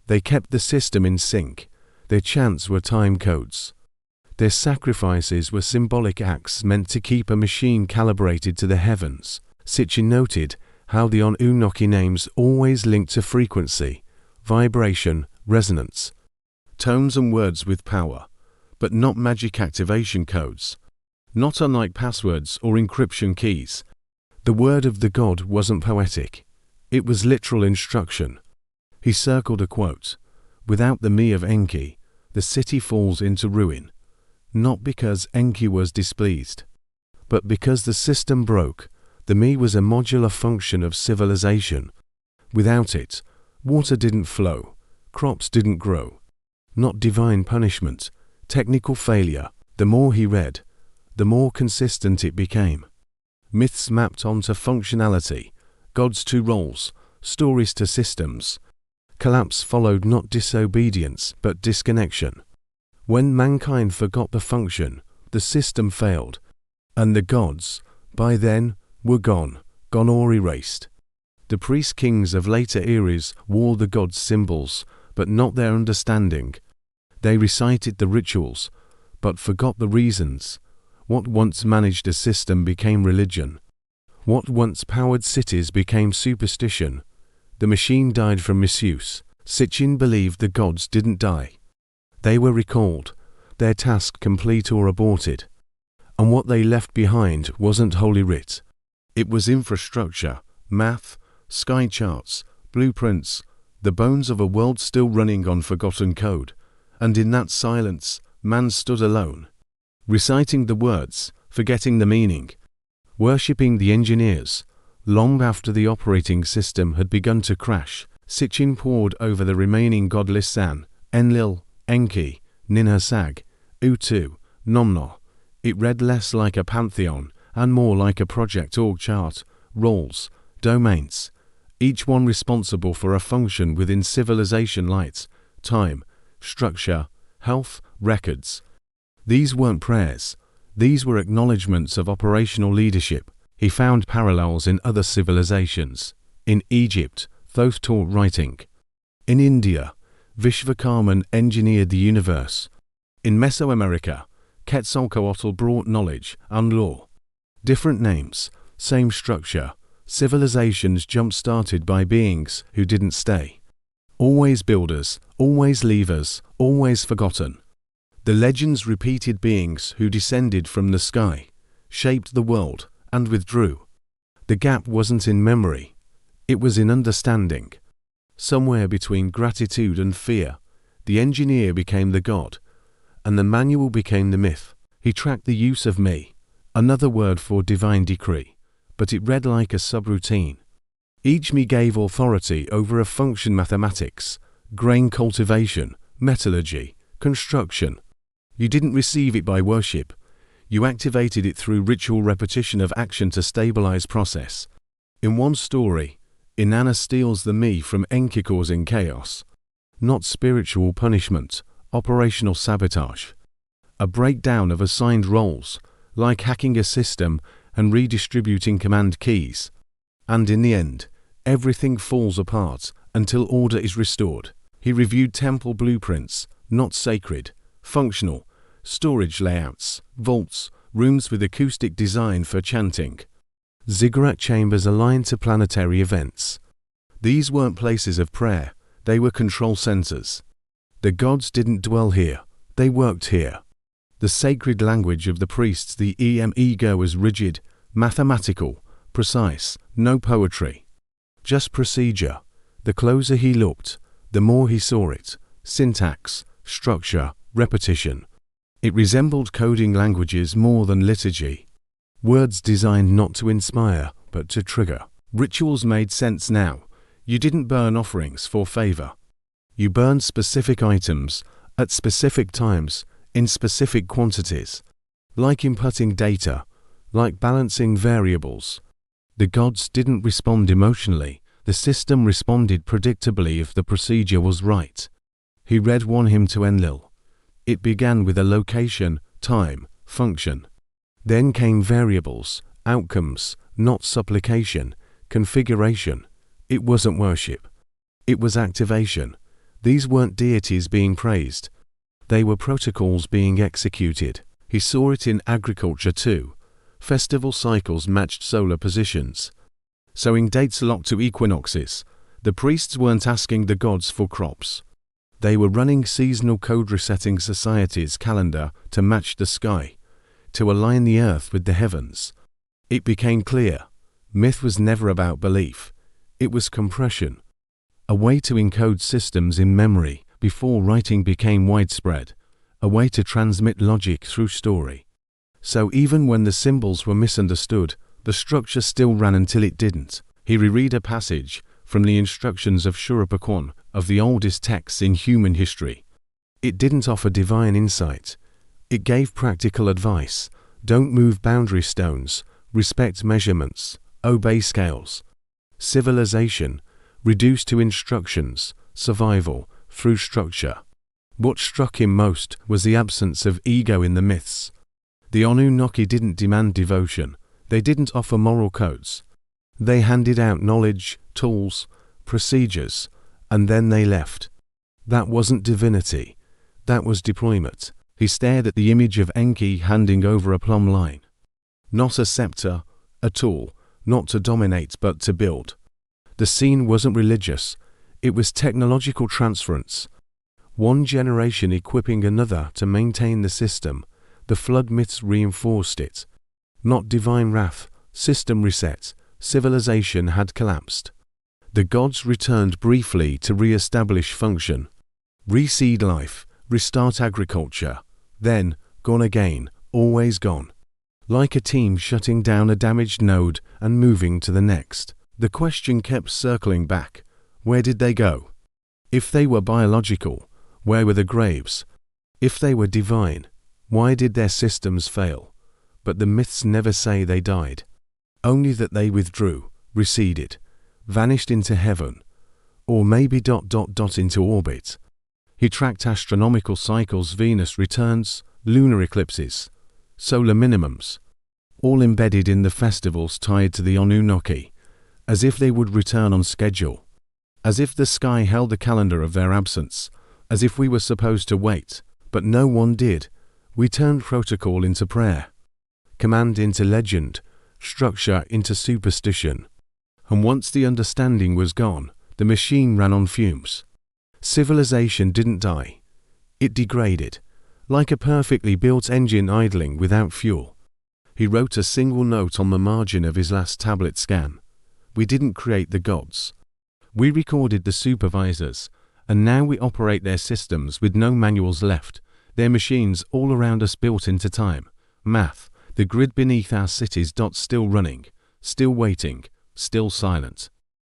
A: They kept the system in sync. Their chants were time codes. Their sacrifices were symbolic acts meant to keep a machine calibrated to the heavens. Sitchin noted how the Anunnaki names always linked to frequency, vibration, resonance. Tones and words with power, but not magic activation codes. Not unlike passwords or encryption keys. The word of the god wasn't poetic. It was literal instruction. He circled a quote. Without the me of Enki, the city falls into ruin. Not because Enki was displeased, but because the system broke. The me was a modular function of civilization. Without it, water didn't flow, crops didn't grow. Not divine punishment, technical failure. The more he read, the more consistent it became. Myths mapped onto functionality, gods to roles, stories to systems. Collapse followed not disobedience but disconnection. When mankind forgot the function, the system failed, and the gods, by then, were gone or erased. The priest-kings of later eras wore the gods' symbols, but not their understanding. They recited the rituals, but forgot the reasons. What once managed a system became religion. What once powered cities became superstition. The machine died from misuse. Sitchin believed the gods didn't die. They were recalled, their task complete or aborted. And what they left behind wasn't Holy Writ. It was infrastructure, math, sky charts, blueprints, the bones of a world still running on forgotten code. And in that silence, man stood alone, reciting the words, forgetting the meaning, worshipping the engineers. Long after the operating system had begun to crash, Sitchin pored over the remaining godless San, Enlil, Enki, Ninhursag, Utu, Nomno. It read less like a pantheon and more like a project org chart, roles, domains, each one responsible for a function within civilization: light, time, structure, health, records. These weren't prayers. These were acknowledgements of operational leadership. He found parallels in other civilizations. In Egypt, Thoth taught writing. In India, Vishvakarman engineered the universe. In Mesoamerica, Quetzalcoatl brought knowledge and law. Different names, same structure, civilizations jump-started by beings who didn't stay. Always builders, always leavers, always forgotten. The legends repeated beings who descended from the sky, shaped the world, and withdrew. The gap wasn't in memory. It was in understanding. Somewhere between gratitude and fear, the engineer became the god, and the manual became the myth. He tracked the use of me, another word for divine decree, but it read like a subroutine. Each me gave authority over a function: mathematics, grain cultivation, metallurgy, construction. You didn't receive it by worship. You activated it through ritual repetition of action to stabilize process. In one story, Inanna steals the me from Enki, causing chaos. Not spiritual punishment, operational sabotage. A breakdown of assigned roles, like hacking a system and redistributing command keys. And in the end, everything falls apart until order is restored. He reviewed temple blueprints, not sacred, functional, storage layouts, vaults, rooms with acoustic design for chanting. Ziggurat chambers aligned to planetary events. These weren't places of prayer, they were control centers. The gods didn't dwell here, they worked here. The sacred language of the priests, the ego, was rigid, mathematical, precise, no poetry. Just procedure. The closer he looked, the more he saw it. Syntax, structure, repetition. It resembled coding languages more than liturgy. Words designed not to inspire, but to trigger. Rituals made sense now. You didn't burn offerings for favor. You burned specific items, at specific times, in specific quantities. Like inputting data, like balancing variables. The gods didn't respond emotionally. The system responded predictably if the procedure was right. He read one hymn to Enlil. It began with a location, time, function. Then came variables, outcomes, not supplication, configuration. It wasn't worship. It was activation. These weren't deities being praised. They were protocols being executed. He saw it in agriculture too. Festival cycles matched solar positions. Sowing dates locked to equinoxes. The priests weren't asking the gods for crops. They were running seasonal code, resetting society's calendar to match the sky, to align the earth with the heavens. It became clear. Myth was never about belief. It was compression. A way to encode systems in memory before writing became widespread. A way to transmit logic through story. So even when the symbols were misunderstood, the structure still ran until it didn't. He reread a passage from the instructions of Shurapakwan, of the oldest texts in human history. It didn't offer divine insight. It gave practical advice. Don't move boundary stones, respect measurements, obey scales. Civilization, reduced to instructions, survival, through structure. What struck him most was the absence of ego in the myths. The Anunnaki didn't demand devotion. They didn't offer moral codes. They handed out knowledge, tools, procedures, and then they left. That wasn't divinity. That was deployment. He stared at the image of Enki handing over a plumb line. Not a scepter, a tool, not to dominate but to build. The scene wasn't religious. It was technological transference. One generation equipping another to maintain the system. The flood myths reinforced it. Not divine wrath, system reset, civilization had collapsed. The gods returned briefly to re-establish function. Reseed life, restart agriculture. Then, gone again, always gone. Like a team shutting down a damaged node and moving to the next. The question kept circling back. Where did they go? If they were biological, where were the graves? If they were divine, why did their systems fail? But the myths never say they died. Only that they withdrew, receded, vanished into heaven, or maybe ... into orbit. He tracked astronomical cycles, Venus returns, lunar eclipses, solar minimums, all embedded in the festivals tied to the Anunnaki, as if they would return on schedule, as if the sky held a calendar of their absence, as if we were supposed to wait, but no one did. We turned protocol into prayer, command into legend, structure into superstition. And once the understanding was gone, the machine ran on fumes. Civilization didn't die. It degraded, like a perfectly built engine idling without fuel. He wrote a single note on the margin of his last tablet scan. We didn't create the gods. We recorded the supervisors, and now we operate their systems with no manuals left, their machines all around us built into time. Math, the grid beneath our cities. Still running, still waiting, still silent.